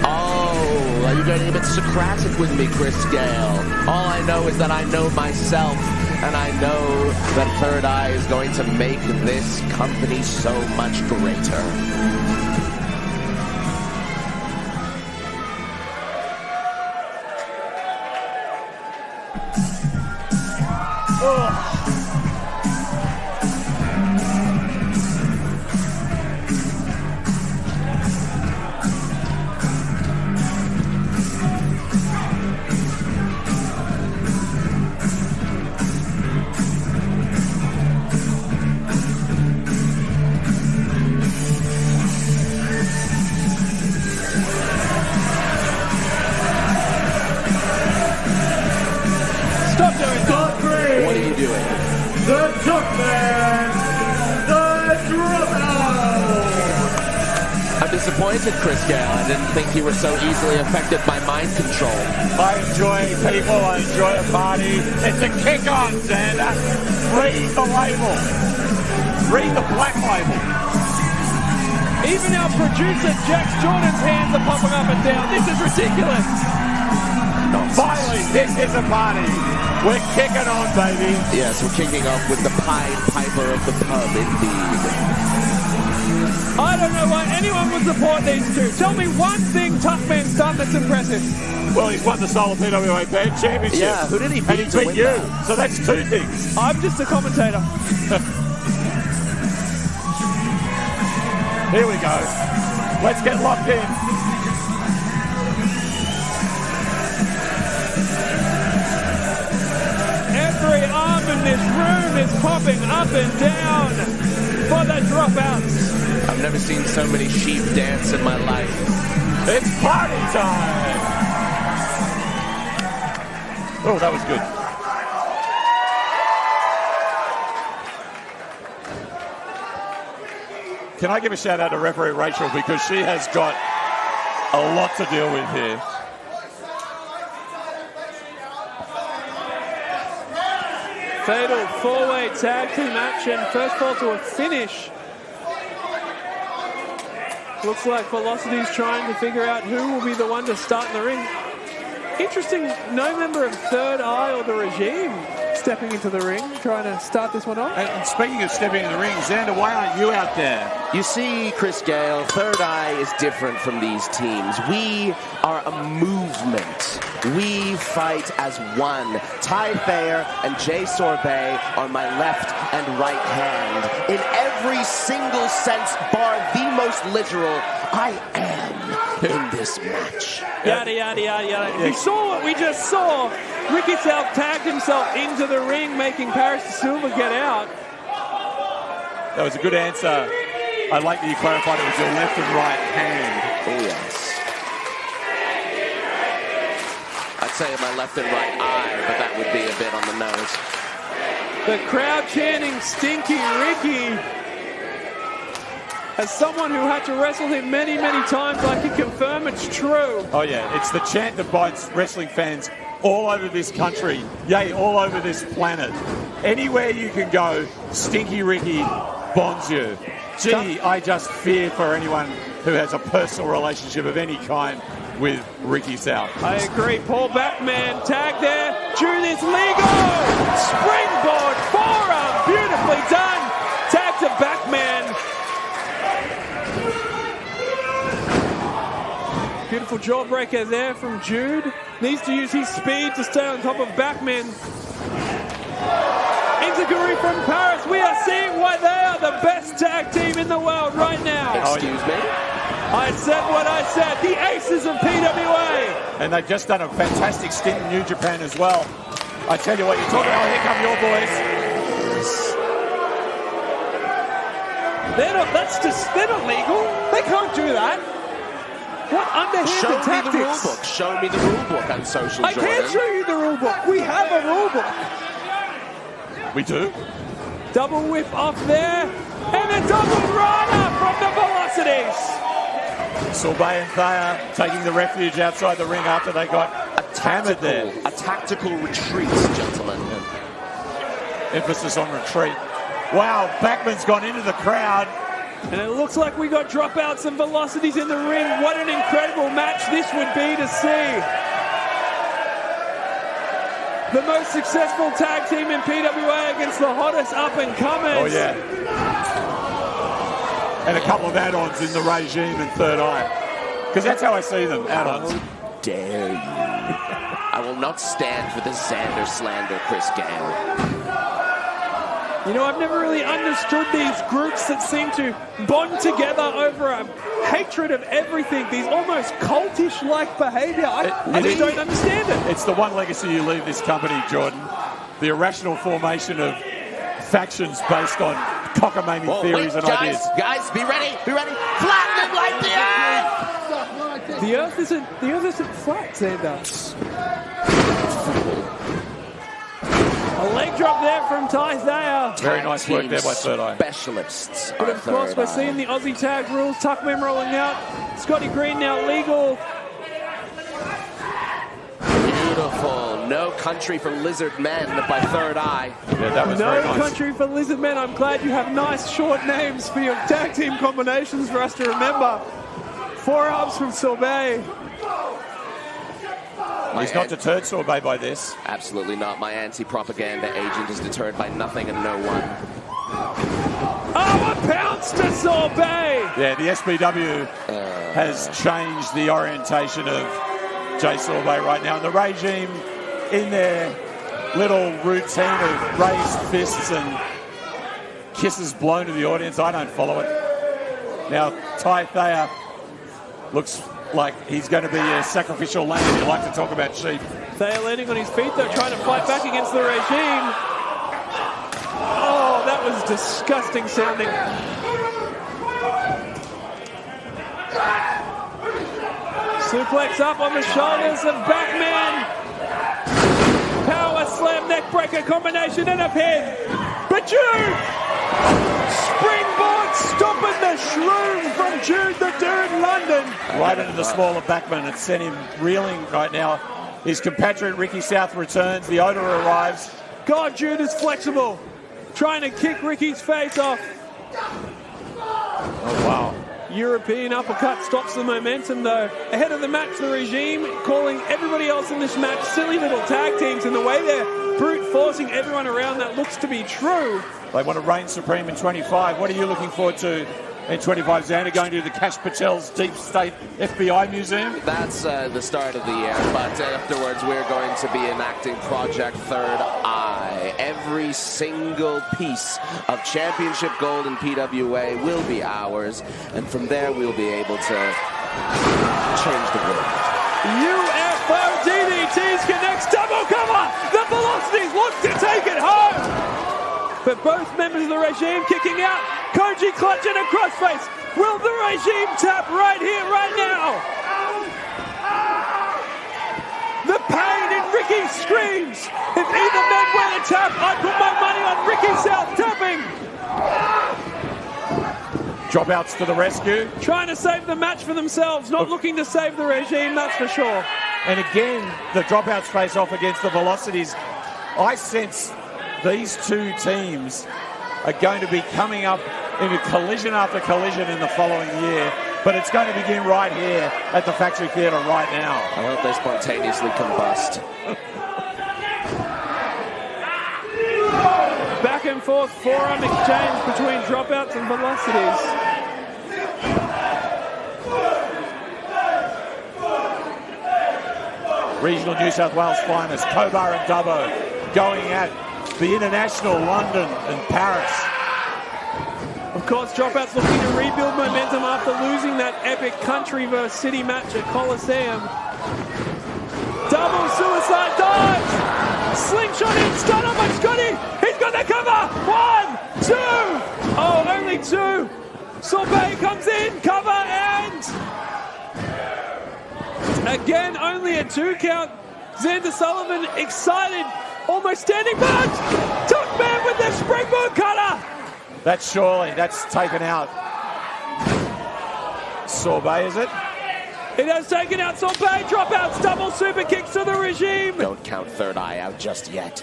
Oh, are you getting a bit Socratic with me, Chris Gale? All I know is that I know myself, and I know that Third Eye is going to make this company so much greater. Chris Gale. I didn't think you were so easily affected by mind control. I enjoy people. I enjoy a party. It's a kick-ons, and read the label. Read the Black Label. Even our producer Jax Jordan's hands are popping up and down. This is ridiculous. Finally, this is a party. We're kicking on, baby. Yes, we're kicking off with the Pied Piper of the pub, indeed. I don't know why anyone would support these two. Tell me one thing Tuckman's done that's impressive. Well, he's won the Solo PWA Band Championship. Yeah, who did he beat? And he beat you. That? So that's two things. I'm just a commentator. Here we go. Let's get locked in. Every arm in this room is popping up and down for the Dropouts. I've never seen so many sheep dance in my life. It's party time! Oh, that was good. Can I give a shout out to referee Rachel, because she has got a lot to deal with here. Fatal four-way tag team action. First fall to a finish. Looks like Velocity's trying to figure out who will be the one to start in the ring. Interesting, no member of Third Eye or the regime stepping into the ring, trying to start this one off. And speaking of stepping in the ring, Xander, why aren't you out there? You see, Chris Gale, Third Eye is different from these teams. We are a movement. We fight as one. Ty Thayer and Jay Sorbet are my left and right hand. In every single sense, bar the most literal, I am in this match. Yada, yada, yada, yada. You saw what we just saw. Ricky South tagged himself into the ring, making Paris de Silva get out. That was a good answer. I like that you clarified it was your left and right hand. Oh, yes. I'd say my left and right eye, but that would be a bit on the nose. The crowd chanting Stinky Ricky. As someone who had to wrestle him many, many times, I can confirm it's true. Oh, yeah. It's the chant that binds wrestling fans all over this country, yay, all over this planet. Anywhere you can go, Stinky Ricky bonds you. Gee, I just fear for anyone who has a personal relationship of any kind with Ricky South. I agree. Paul Backman, tag there. June is legal. Springboard forearm, beautifully done. Tag to Backman. Beautiful jawbreaker there from Jude. Needs to use his speed to stay on top of Backman. Inzaguri from Paris. We are seeing why they are the best tag team in the world right now. Excuse me? I said what I said. The aces of PWA. And they've just done a fantastic stint in New Japan as well. I tell you what, you're talking about, here come your boys. They're not legal. They can't do that. What underhanded tactics? Show me the rule book on social, I Jordan. can't show you the rule book. We have a rule book. We do? Double whip off there. And a double runner from the Velocities. Sorbet and Thayer taking the refuge outside the ring after they got hammered there. A tactical retreat, gentlemen. Emphasis on retreat. Wow, Backman's gone into the crowd. And it looks like we got dropouts and Velocities in the ring. What an incredible match this would be to see. The most successful tag team in PWA against the hottest up-and-comers. Oh, yeah. And a couple of add-ons in the regime and Third Eye. Because that's how I see them, add-ons. How dare you? I will not stand for the Xander slander, Chris Gale. You know, I've never really understood these groups that seem to bond together over a hatred of everything. These almost cultish-like behaviour. I just don't understand it. It's the one legacy you leave this company, Jordan. The irrational formation of factions based on cockamamie theories and ideas. Guys, be ready, be ready. Flatten it like the earth! The earth isn't flat, Xander. A leg drop there from Ty Thayer. Very nice work there by Third Eye. Specialists. But of course, we're seeing the Aussie tag rules. Tuckman rolling out. Scotty Green now legal. Beautiful. No country for lizard men by Third Eye. Yeah, that was very nice. No country for lizard men. I'm glad you have nice short names for your tag team combinations for us to remember. Forearms from Sorbet. He's not deterred, Sorbet, by this. Absolutely not. My anti-propaganda agent is deterred by nothing and no one. Oh, a pounce to Sorbet! Yeah, the SBW has changed the orientation of Jay Sorbet right now. And the regime, in their little routine of raised fists and kisses blown to the audience, I don't follow it. Now, Ty Thayer looks like he's going to be a sacrificial lamb. You like to talk about sheep. Thayer landing on his feet, though, trying to fight back against the regime. Oh, that was disgusting sounding. Suplex up on the shoulders of Backman. Power slam, neck breaker combination and a pin. But Jude! Springboard stopping the shroom from Jude the Dude London. Right into the smaller Backman. It sent him reeling right now. His compatriot Ricky South returns. The odor arrives. God, Jude is flexible. Trying to kick Ricky's face off. Oh, wow. European uppercut stops the momentum, though. Ahead of the match, the regime calling everybody else in this match silly little tag teams, and the way they're brute forcing everyone around, that looks to be true. They want to reign supreme in 25. What are you looking forward to in 25, Xander? Going to the Cash Patel's Deep State FBI Museum? That's the start of the year, but afterwards we're going to be enacting Project Third Eye. Every single piece of championship gold in PWA will be ours, and from there we'll be able to change the world. UFO DDTs connects, double cover! The Velocities look to take it home! But both members of the regime kicking out. Koji clutching a crossface. Will the regime tap right here, right now? The pain He screams, if either men win a tap, I put my money on Ricky South tapping. Dropouts to the rescue. Trying to save the match for themselves, not looking to save the regime, that's for sure. And again, the Dropouts face off against the Velocities. I sense these two teams are going to be coming up in a collision after collision in the following year. But it's going to begin right here at the Factory Theatre right now. I hope they spontaneously combust. Back and forth forearm exchange between Dropouts and Velocities. Regional New South Wales finest, Cobar and Dubbo, going at the international London and Paris. Of course, Dropouts looking to rebuild momentum after losing that epic country versus city match at Coliseum. Double suicide dive! Slingshot in, stun up by Scotty! He's got the cover! 1, 2! Oh, only 2! Sorbet comes in, cover, and... again, only a 2 count. Xander Sullivan excited, almost standing back! Tuckman with the springboard cutter! That's surely, that's taken out. Sorbet, is it? It has taken out Sorbet. Dropouts, double super kicks to the regime. Don't count Third Eye out just yet.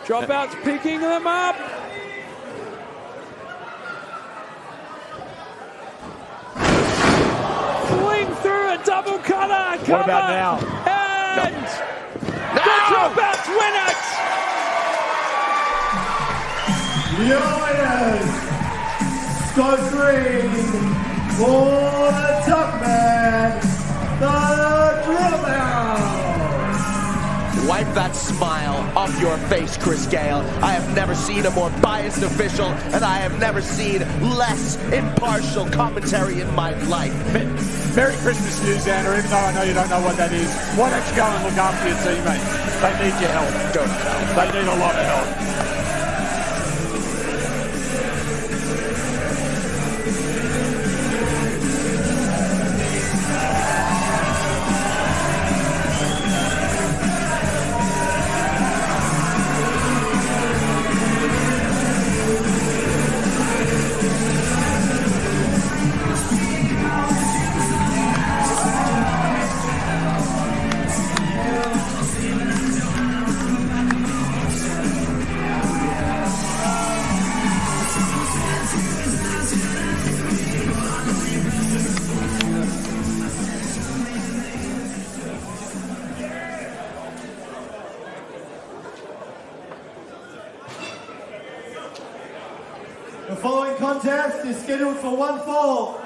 Dropouts picking them up. Fling through a double cutter. Cover. What about now? And the Dropouts win it. The Warriors go green for the top man, the Dropouts. Wipe that smile off your face, Chris Gale. I have never seen a more biased official, and I have never seen less impartial commentary in my life. Merry Christmas to you, Xander, even though I know you don't know what that is. Why don't you go and look after your teammates? They need your help. They need a lot of help. The following contest is scheduled for one fall.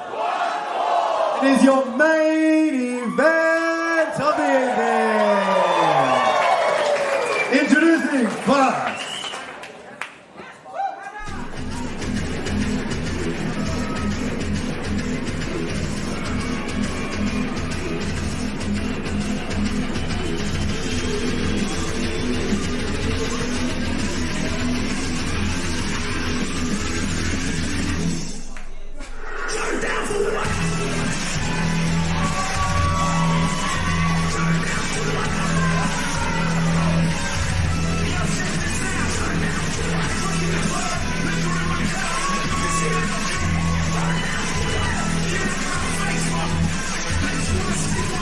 It is your main event of the evening. Introducing first.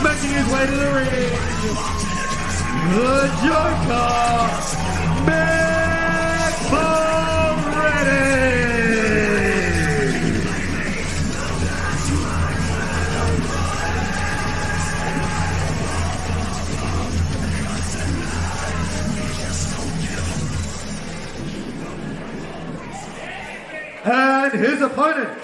Making his way to the ring, the Joker, Mick Moretti. And his opponent,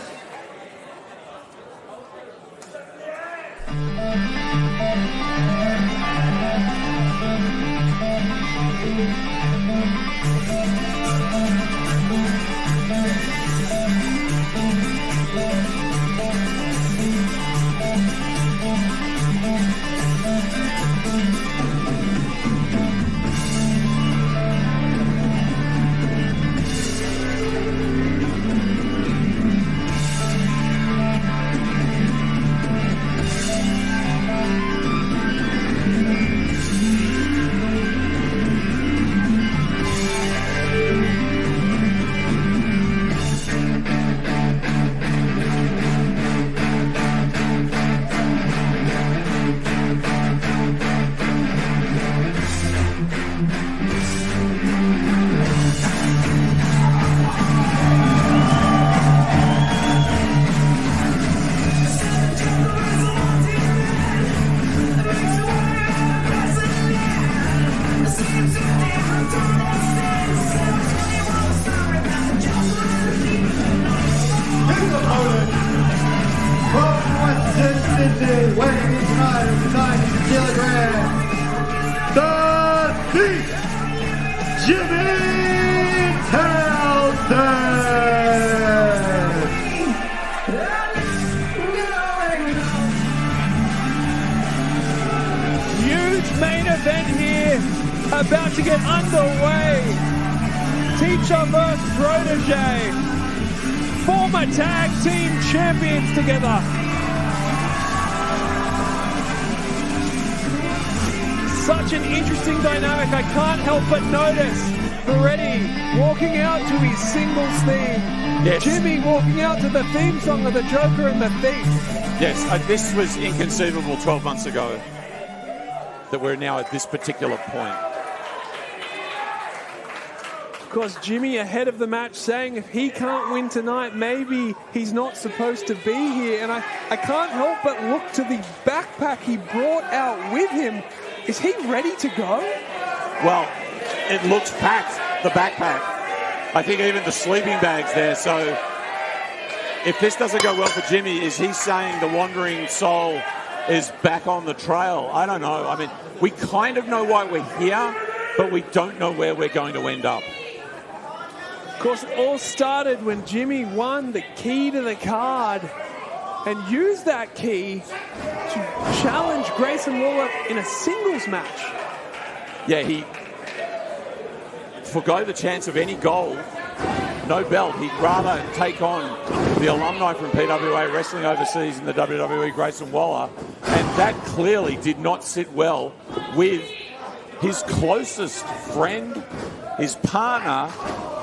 main event here about to get underway. Teacher versus protege. Former tag team champions together. Such an interesting dynamic. I can't help but notice Moretti walking out to his singles theme. Yes. Jimmy walking out to the theme song of the Joker and the Thief. Yes, this was inconceivable 12 months ago that we're now at this particular point. Of course, Jimmy ahead of the match saying if he can't win tonight, maybe he's not supposed to be here. And I can't help but look to the backpack he brought out with him. Is he ready to go? Well, it looks packed, the backpack. I think even the sleeping bag's there. So if this doesn't go well for Jimmy, is he saying the wandering soul is back on the trail? I don't know. I mean, we kind of know why we're here, but we don't know where we're going to end up. Of course, it all started when Jimmy won the key to the card and used that key to challenge Grayson Waller in a singles match. Yeah, he forgo the chance of any gold, no belt. He'd rather take on the alumni from PWA wrestling overseas in the WWE, Grayson Waller, and that clearly did not sit well with his closest friend, his partner,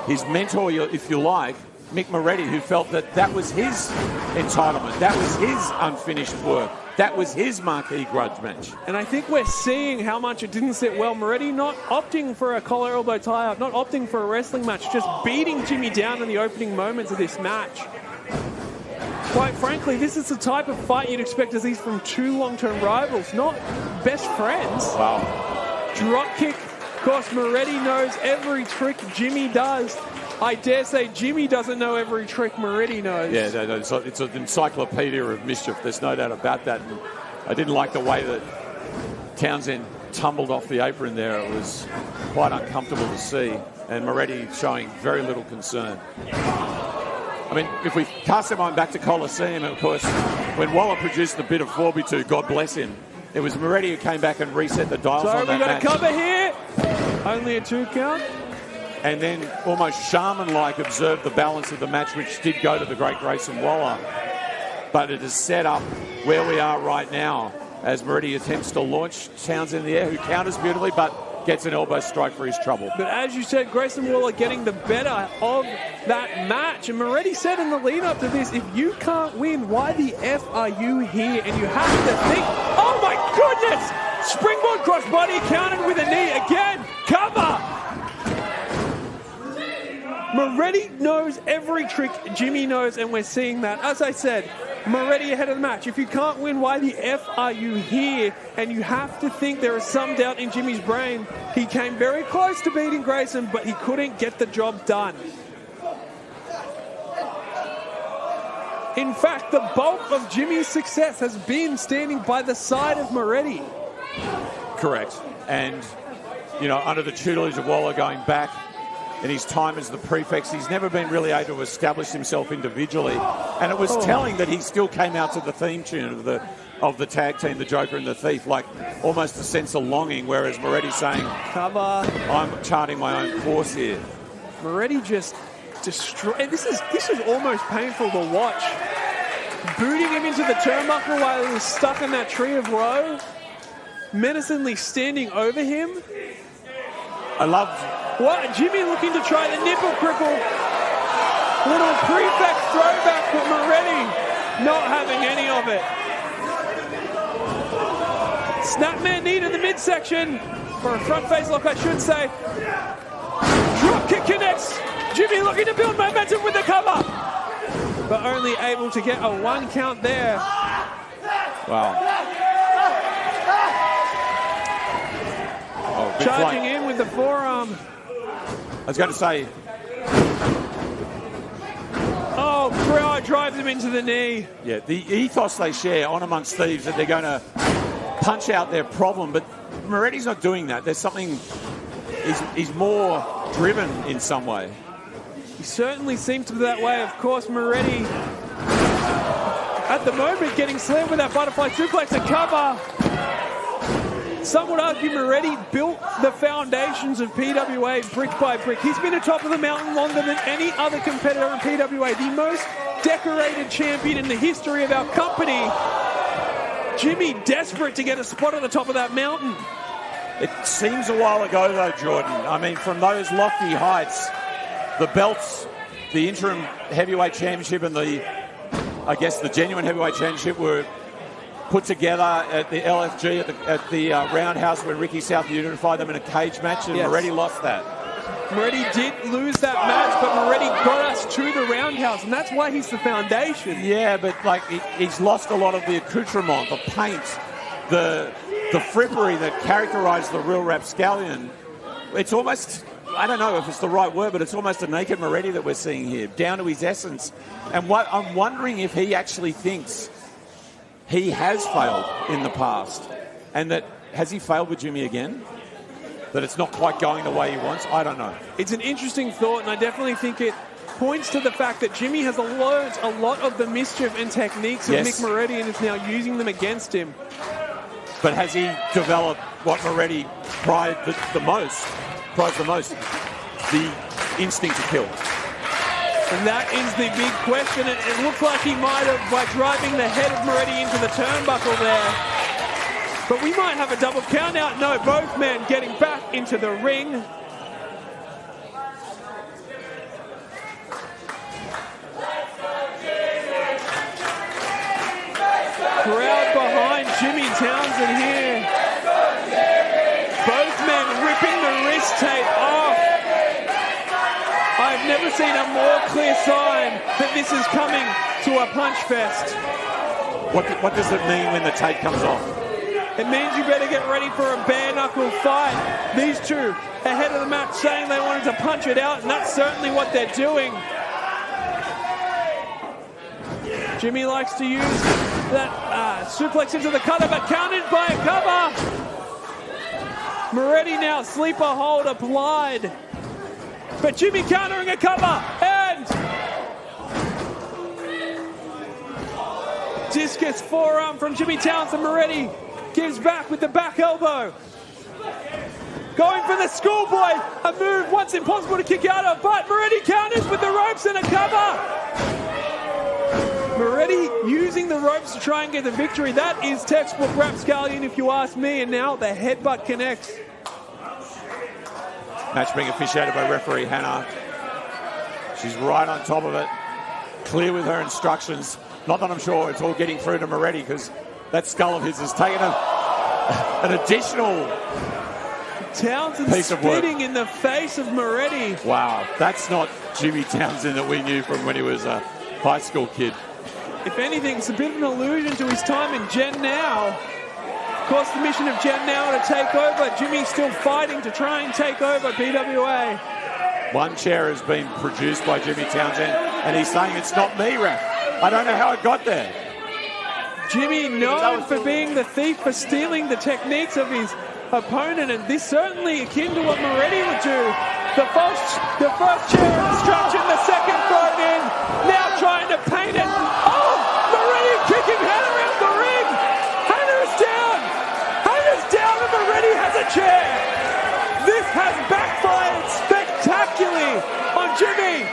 his mentor, if you like, Mick Moretti, who felt that that was his entitlement, that was his unfinished work, that was his marquee grudge match. And I think we're seeing how much it didn't sit well. Moretti not opting for a collar elbow tie-up, not opting for a wrestling match, just beating Jimmy down in the opening moments of this match. Quite frankly, this is the type of fight you'd expect to see from two long-term rivals, not best friends. Wow. Drop kick. Of course, Moretti knows every trick Jimmy does. I dare say Jimmy doesn't know every trick Moretti knows. Yeah, no, it's an encyclopedia of mischief. There's no doubt about that. And I didn't like the way that Townsend tumbled off the apron there. It was quite uncomfortable to see. And Moretti showing very little concern. I mean, if we cast our mind back to Coliseum, of course, when Waller produced the bit of 4x2, God bless him, it was Moretti who came back and reset the dials on that match. So we've got a cover here. Only a 2 count. And then almost shaman-like observed the balance of the match, which did go to the great Grayson Waller. But it is set up where we are right now as Moretti attempts to launch Townsend in the air, who counters beautifully, but gets an elbow strike for his trouble. But as you said, Grayson Waller getting the better of that match. And Moretti said in the lead-up to this, if you can't win, why the F are you here? And you have to think, oh my goodness! Springboard crossbody countered with a knee again. Cover! Moretti knows every trick Jimmy knows, and we're seeing that. As I said, Moretti ahead of the match. If you can't win, why the F are you here? And you have to think there is some doubt in Jimmy's brain. He came very close to beating Grayson, but he couldn't get the job done. In fact, the bulk of Jimmy's success has been standing by the side of Moretti. Correct. And, you know, under the tutelage of Waller going back in his time as the prefect, he's never been really able to establish himself individually. And it was telling that he still came out to the theme tune of the tag team, the Joker and the Thief, like almost a sense of longing, whereas Moretti's saying, cover. I'm charting my own course here. Moretti just destroyed. This is almost painful to watch. Booting him into the turnbuckle while he was stuck in that tree of woe. Menacingly standing over him. I love... What? Jimmy looking to try the nipple cripple. Little prefect throwback, but Moretti not having any of it. Snapman knee to the midsection. Or a front face lock, I should say. Drop kick connects. Jimmy looking to build momentum with the cover. But only able to get a 1 count there. Wow. Oh, charging in with the forearm. I was going to say... Oh, crowd drives him into the knee. Yeah, the ethos they share on Amongst Thieves that they're going to punch out their problem, but Moretti's not doing that. There's something... He's more driven in some way. He certainly seems to be that way. Of course, Moretti, at the moment, getting slammed with that butterfly suplex and cover. some would argue Moretti built the foundations of PWA brick by brick. He's been atop of the mountain longer than any other competitor in PWA, the most decorated champion in the history of our company. Jimmy desperate to get a spot on the top of that mountain. It seems a while ago, though, Jordan. I mean, from those lofty heights, the belts, the interim heavyweight championship and the genuine heavyweight championship were put together at the LFG at the Roundhouse when Ricky South unified them in a cage match, and Moretti lost that. Moretti did lose that match, but Moretti got us to the Roundhouse, and that's why he's the foundation. Yeah, but like he's lost a lot of the accoutrement, the paint, the frippery that characterised the real rapscallion. It's almost, I don't know if it's the right word, but it's almost a naked Moretti that we're seeing here, down to his essence. And what I'm wondering if he actually thinks he has failed in the past, and that has he failed with Jimmy again? That it's not quite going the way he wants? I don't know. It's an interesting thought, and I definitely think it points to the fact that Jimmy has learned a lot of the mischief and techniques of Mick Moretti and is now using them against him. But has he developed what Moretti prized the most? The instinct to kill. And that is the big question. It looks like he might have, by driving the head of Moretti into the turnbuckle there. But we might have a double count out. No, both men getting back into the ring. Crowd behind Jimmy Townsend here. Both men ripping the wrist tape off. I've never seen a more clear sign that this is coming to a punch fest. What does it mean when the tape comes off? It means you better get ready for a bare-knuckle fight. These two ahead of the match saying they wanted to punch it out, and that's certainly what they're doing. Jimmy likes to use that suplex into the cutter, but countered by a cover. Moretti now sleeper hold applied. But Jimmy countering a cover, and discus forearm from Jimmy Townsend. Moretti gives back with the back elbow. Going for the schoolboy, a move once impossible to kick out of, but Moretti counters with the ropes and a cover. Moretti using the ropes to try and get the victory. That is textbook rapscallion if you ask me, and now the headbutt connects. Match being officiated by referee Hannah. She's right on top of it. Clear with her instructions. Not that I'm sure it's all getting through to Moretti, because that skull of his has taken an additional Townsend piece of work. spitting in the face of Moretti. Wow, that's not Jimmy Townsend that we knew from when he was a high school kid. If anything, it's a bit of an allusion to his time in Gen Now. Of course, the mission of Gen Now to take over. Jimmy's still fighting to try and take over PWA. One chair has been produced by Jimmy Townsend, and he's saying it's not me, ref. I don't know how it got there. Jimmy known for being the thief, for stealing the techniques of his opponent, and this certainly akin to what Moretti would do. The first chair obstruction, the second thrown in, now trying to paint it. Oh, Moretti kicking Hannah around the ring. Hannah's down. Hannah's down, and Moretti has a chair. This has backfired spectacularly on Jimmy.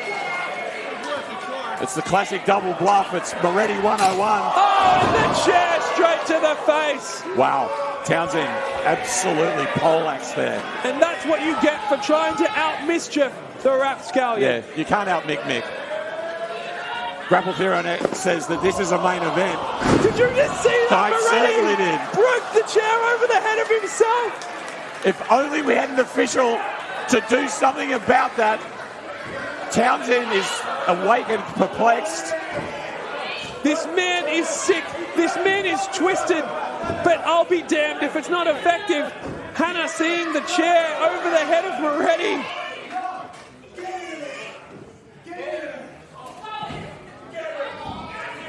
It's the classic double bluff. It's Moretti 101. Oh, and the chair straight to the face. Wow. Townsend absolutely poleaxed there. And that's what you get for trying to out-mischief the rapscallion. Yeah, you can't out-Mick. Grapple Theory says that this is a main event. Did you just see that? I certainly did. Broke the chair over the head of himself. If only we had an official to do something about that. Townsend is awake and perplexed. This man is sick. This man is twisted. But I'll be damned if it's not effective. Hannah seeing the chair over the head of Moretti.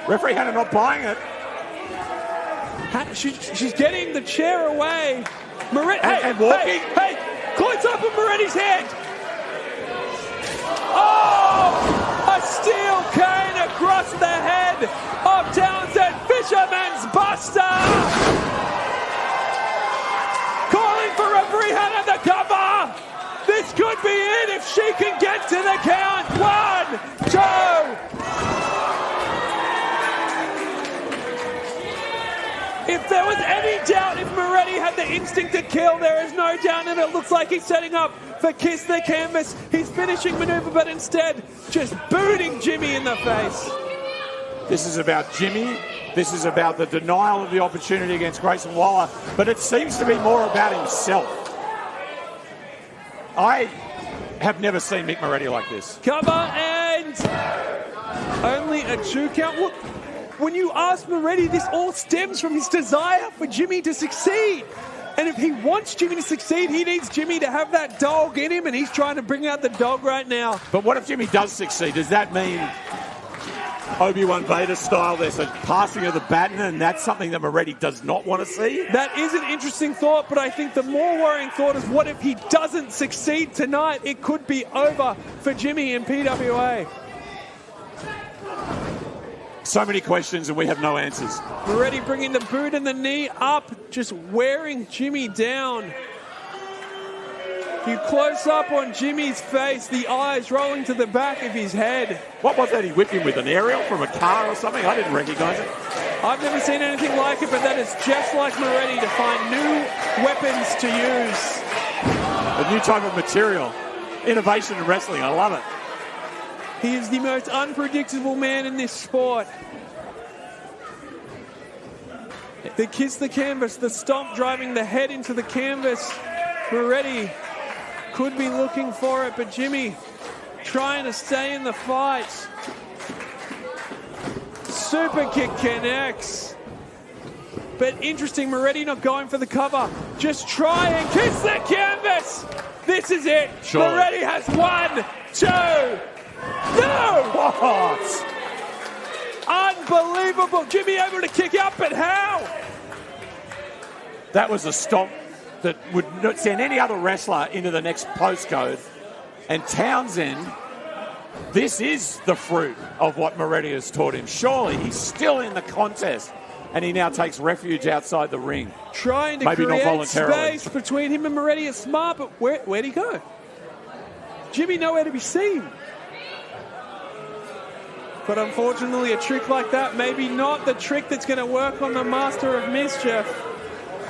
Referee Hannah not buying it. She's getting the chair away. Moretti, and walking. Hey, close up on Moretti's head. Oh! A steel cane across the head of Townsend. Fisherman's Buster! and the cover. This could be it if she can get to the count. 1, 2. If there was any doubt if Moretti had the instinct to kill, there is no doubt, and it looks like he's setting up for Kiss the Canvas. His finishing maneuver, but instead just booting Jimmy in the face. This is about Jimmy. This is about the denial of the opportunity against Grayson Waller, but it seems to be more about himself. I have never seen Mick Moretti like this. Cover and only a 2 count. Look, when you ask Moretti, this all stems from his desire for Jimmy to succeed. And if he wants Jimmy to succeed, he needs Jimmy to have that dog in him, and he's trying to bring out the dog right now. But what if Jimmy does succeed? Does that mean Obi-Wan Vader style, there's a passing of the baton, and that's something that Moretti does not want to see? That is an interesting thought, but I think the more worrying thought is what if he doesn't succeed tonight? It could be over for Jimmy in PWA. So many questions and we have no answers. Moretti bringing the boot and the knee up, just wearing Jimmy down. You close up on Jimmy's face, the eyes rolling to the back of his head. What was that he whipped him with, an aerial from a car or something? I didn't recognise it. I've never seen anything like it, but that is just like Moretti to find new weapons to use. A new type of material. Innovation in wrestling, I love it. He is the most unpredictable man in this sport. The kiss the canvas, the stomp driving the head into the canvas. Moretti could be looking for it, but Jimmy trying to stay in the fight. Super kick connects. But interesting, Moretti not going for the cover. Just try and kiss the canvas. This is it. Sure. Moretti has 1, 2. No! What? Unbelievable. Jimmy able to kick out, but how? That was a stomp that would not send any other wrestler into the next postcode. And Townsend, this is the fruit of what Moretti has taught him. Surely he's still in the contest, and he now takes refuge outside the ring. Trying to Maybe not create voluntarily. space between him and Moretti is smart, but where'd he go? Jimmy nowhere to be seen. But unfortunately, a trick like that, maybe not the trick that's going to work on the Master of Mischief.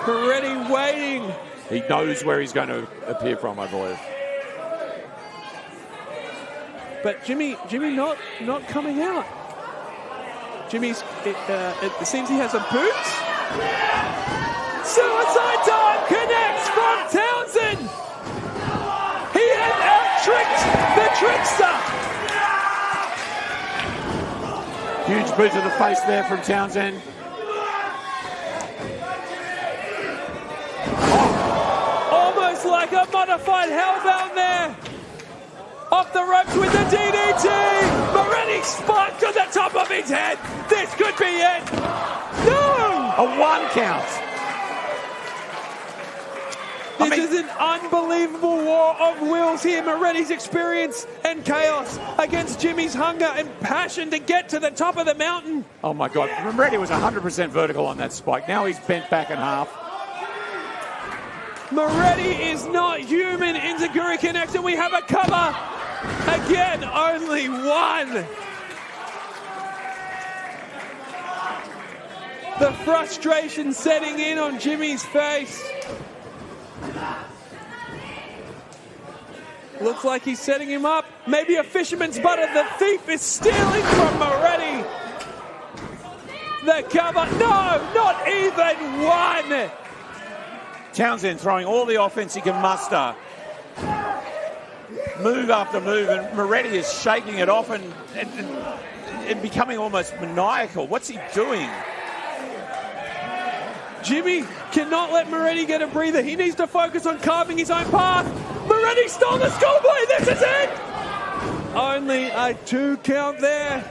Moretti waiting. He knows where he's going to appear from, I believe. But Jimmy not coming out. Jimmy's, it seems he has a boot. Suicide dive connects from Townsend. He has out-tricked the trickster. Huge boot to the face there from Townsend. Almost like a modified hellbound there. Off the ropes with the DDT. Moretti spiked on the top of his head. This could be it. No! A 1 count. This is an unbelievable war of wills here. Moretti's experience and chaos against Jimmy's hunger and passion to get to the top of the mountain. Oh, my God. Moretti was 100% vertical on that spike. Now he's bent back in half. Moretti is not human. Enziguri connects and we have a cover. Again, only 1. The frustration setting in on Jimmy's face. Looks like he's setting him up. Maybe a fisherman's butter. The thief is stealing from Moretti. The cover. No, not even 1. Townsend throwing all the offense he can muster. Move after move, and Moretti is shaking it off and becoming almost maniacal. What's he doing? Jimmy cannot let Moretti get a breather. He needs to focus on carving his own path. Moretti stole the schoolboy. This is it. Only a 2 count there.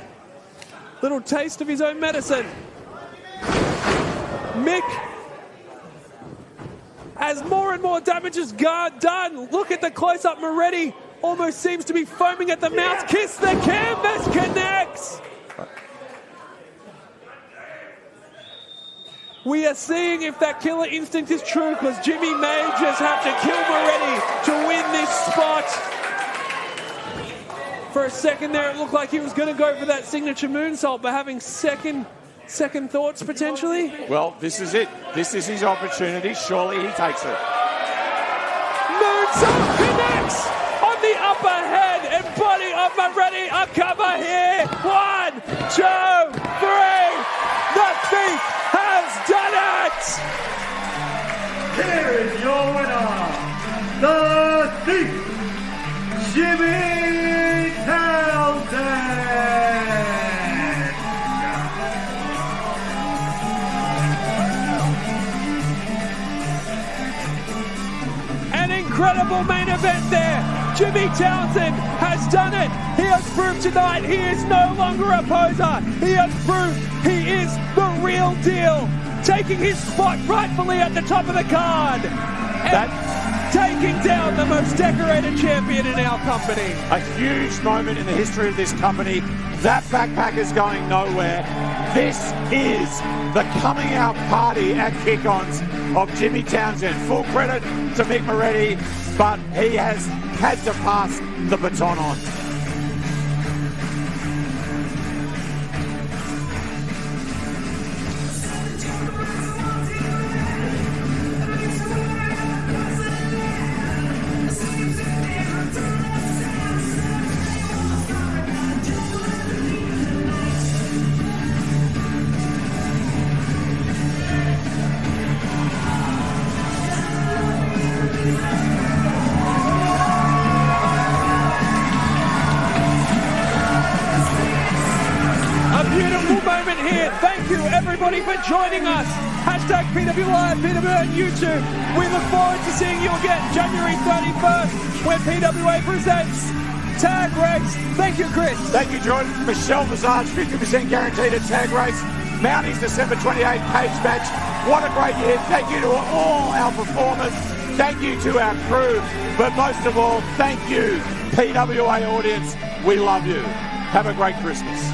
Little taste of his own medicine. Mick, as more and more damage is done, look at the close-up. Moretti almost seems to be foaming at the mouth. Kiss the canvas connects. We are seeing if that killer instinct is true, because Jimmy may just have to kill Moretti to win this spot. For a second there, it looked like he was going to go for that signature moonsault, but having second thoughts potentially. Well, this is it. This is his opportunity. Surely he takes it. Moonsault connects on the upper head and body of Moretti. A cover here. 1, 2, 3. The Thief has done it. Here is your winner, the Thief, Jimmy Townsend. An incredible main event there. Jimmy Townsend has done it. He has proved tonight he is no longer a poser. He has proved he is the real deal. Taking his spot rightfully at the top of the card. And taking down the most decorated champion in our company. A huge moment in the history of this company. That backpack is going nowhere. This is the coming out party at KICK-ONS of Jimmy Townsend. Full credit to Mick Moretti, but he has had to pass the baton on. Thank you everybody for joining us. Hashtag PWI, PWA on YouTube. We look forward to seeing you again January 31st when PWA presents Tag Race. Thank you, Chris. Thank you, Jordan. Michelle Visage, 50% guaranteed at Tag Race. Mounties December 28 cage match. What a great year. Thank you to all our performers. Thank you to our crew. But most of all, thank you, PWA audience. We love you. Have a great Christmas.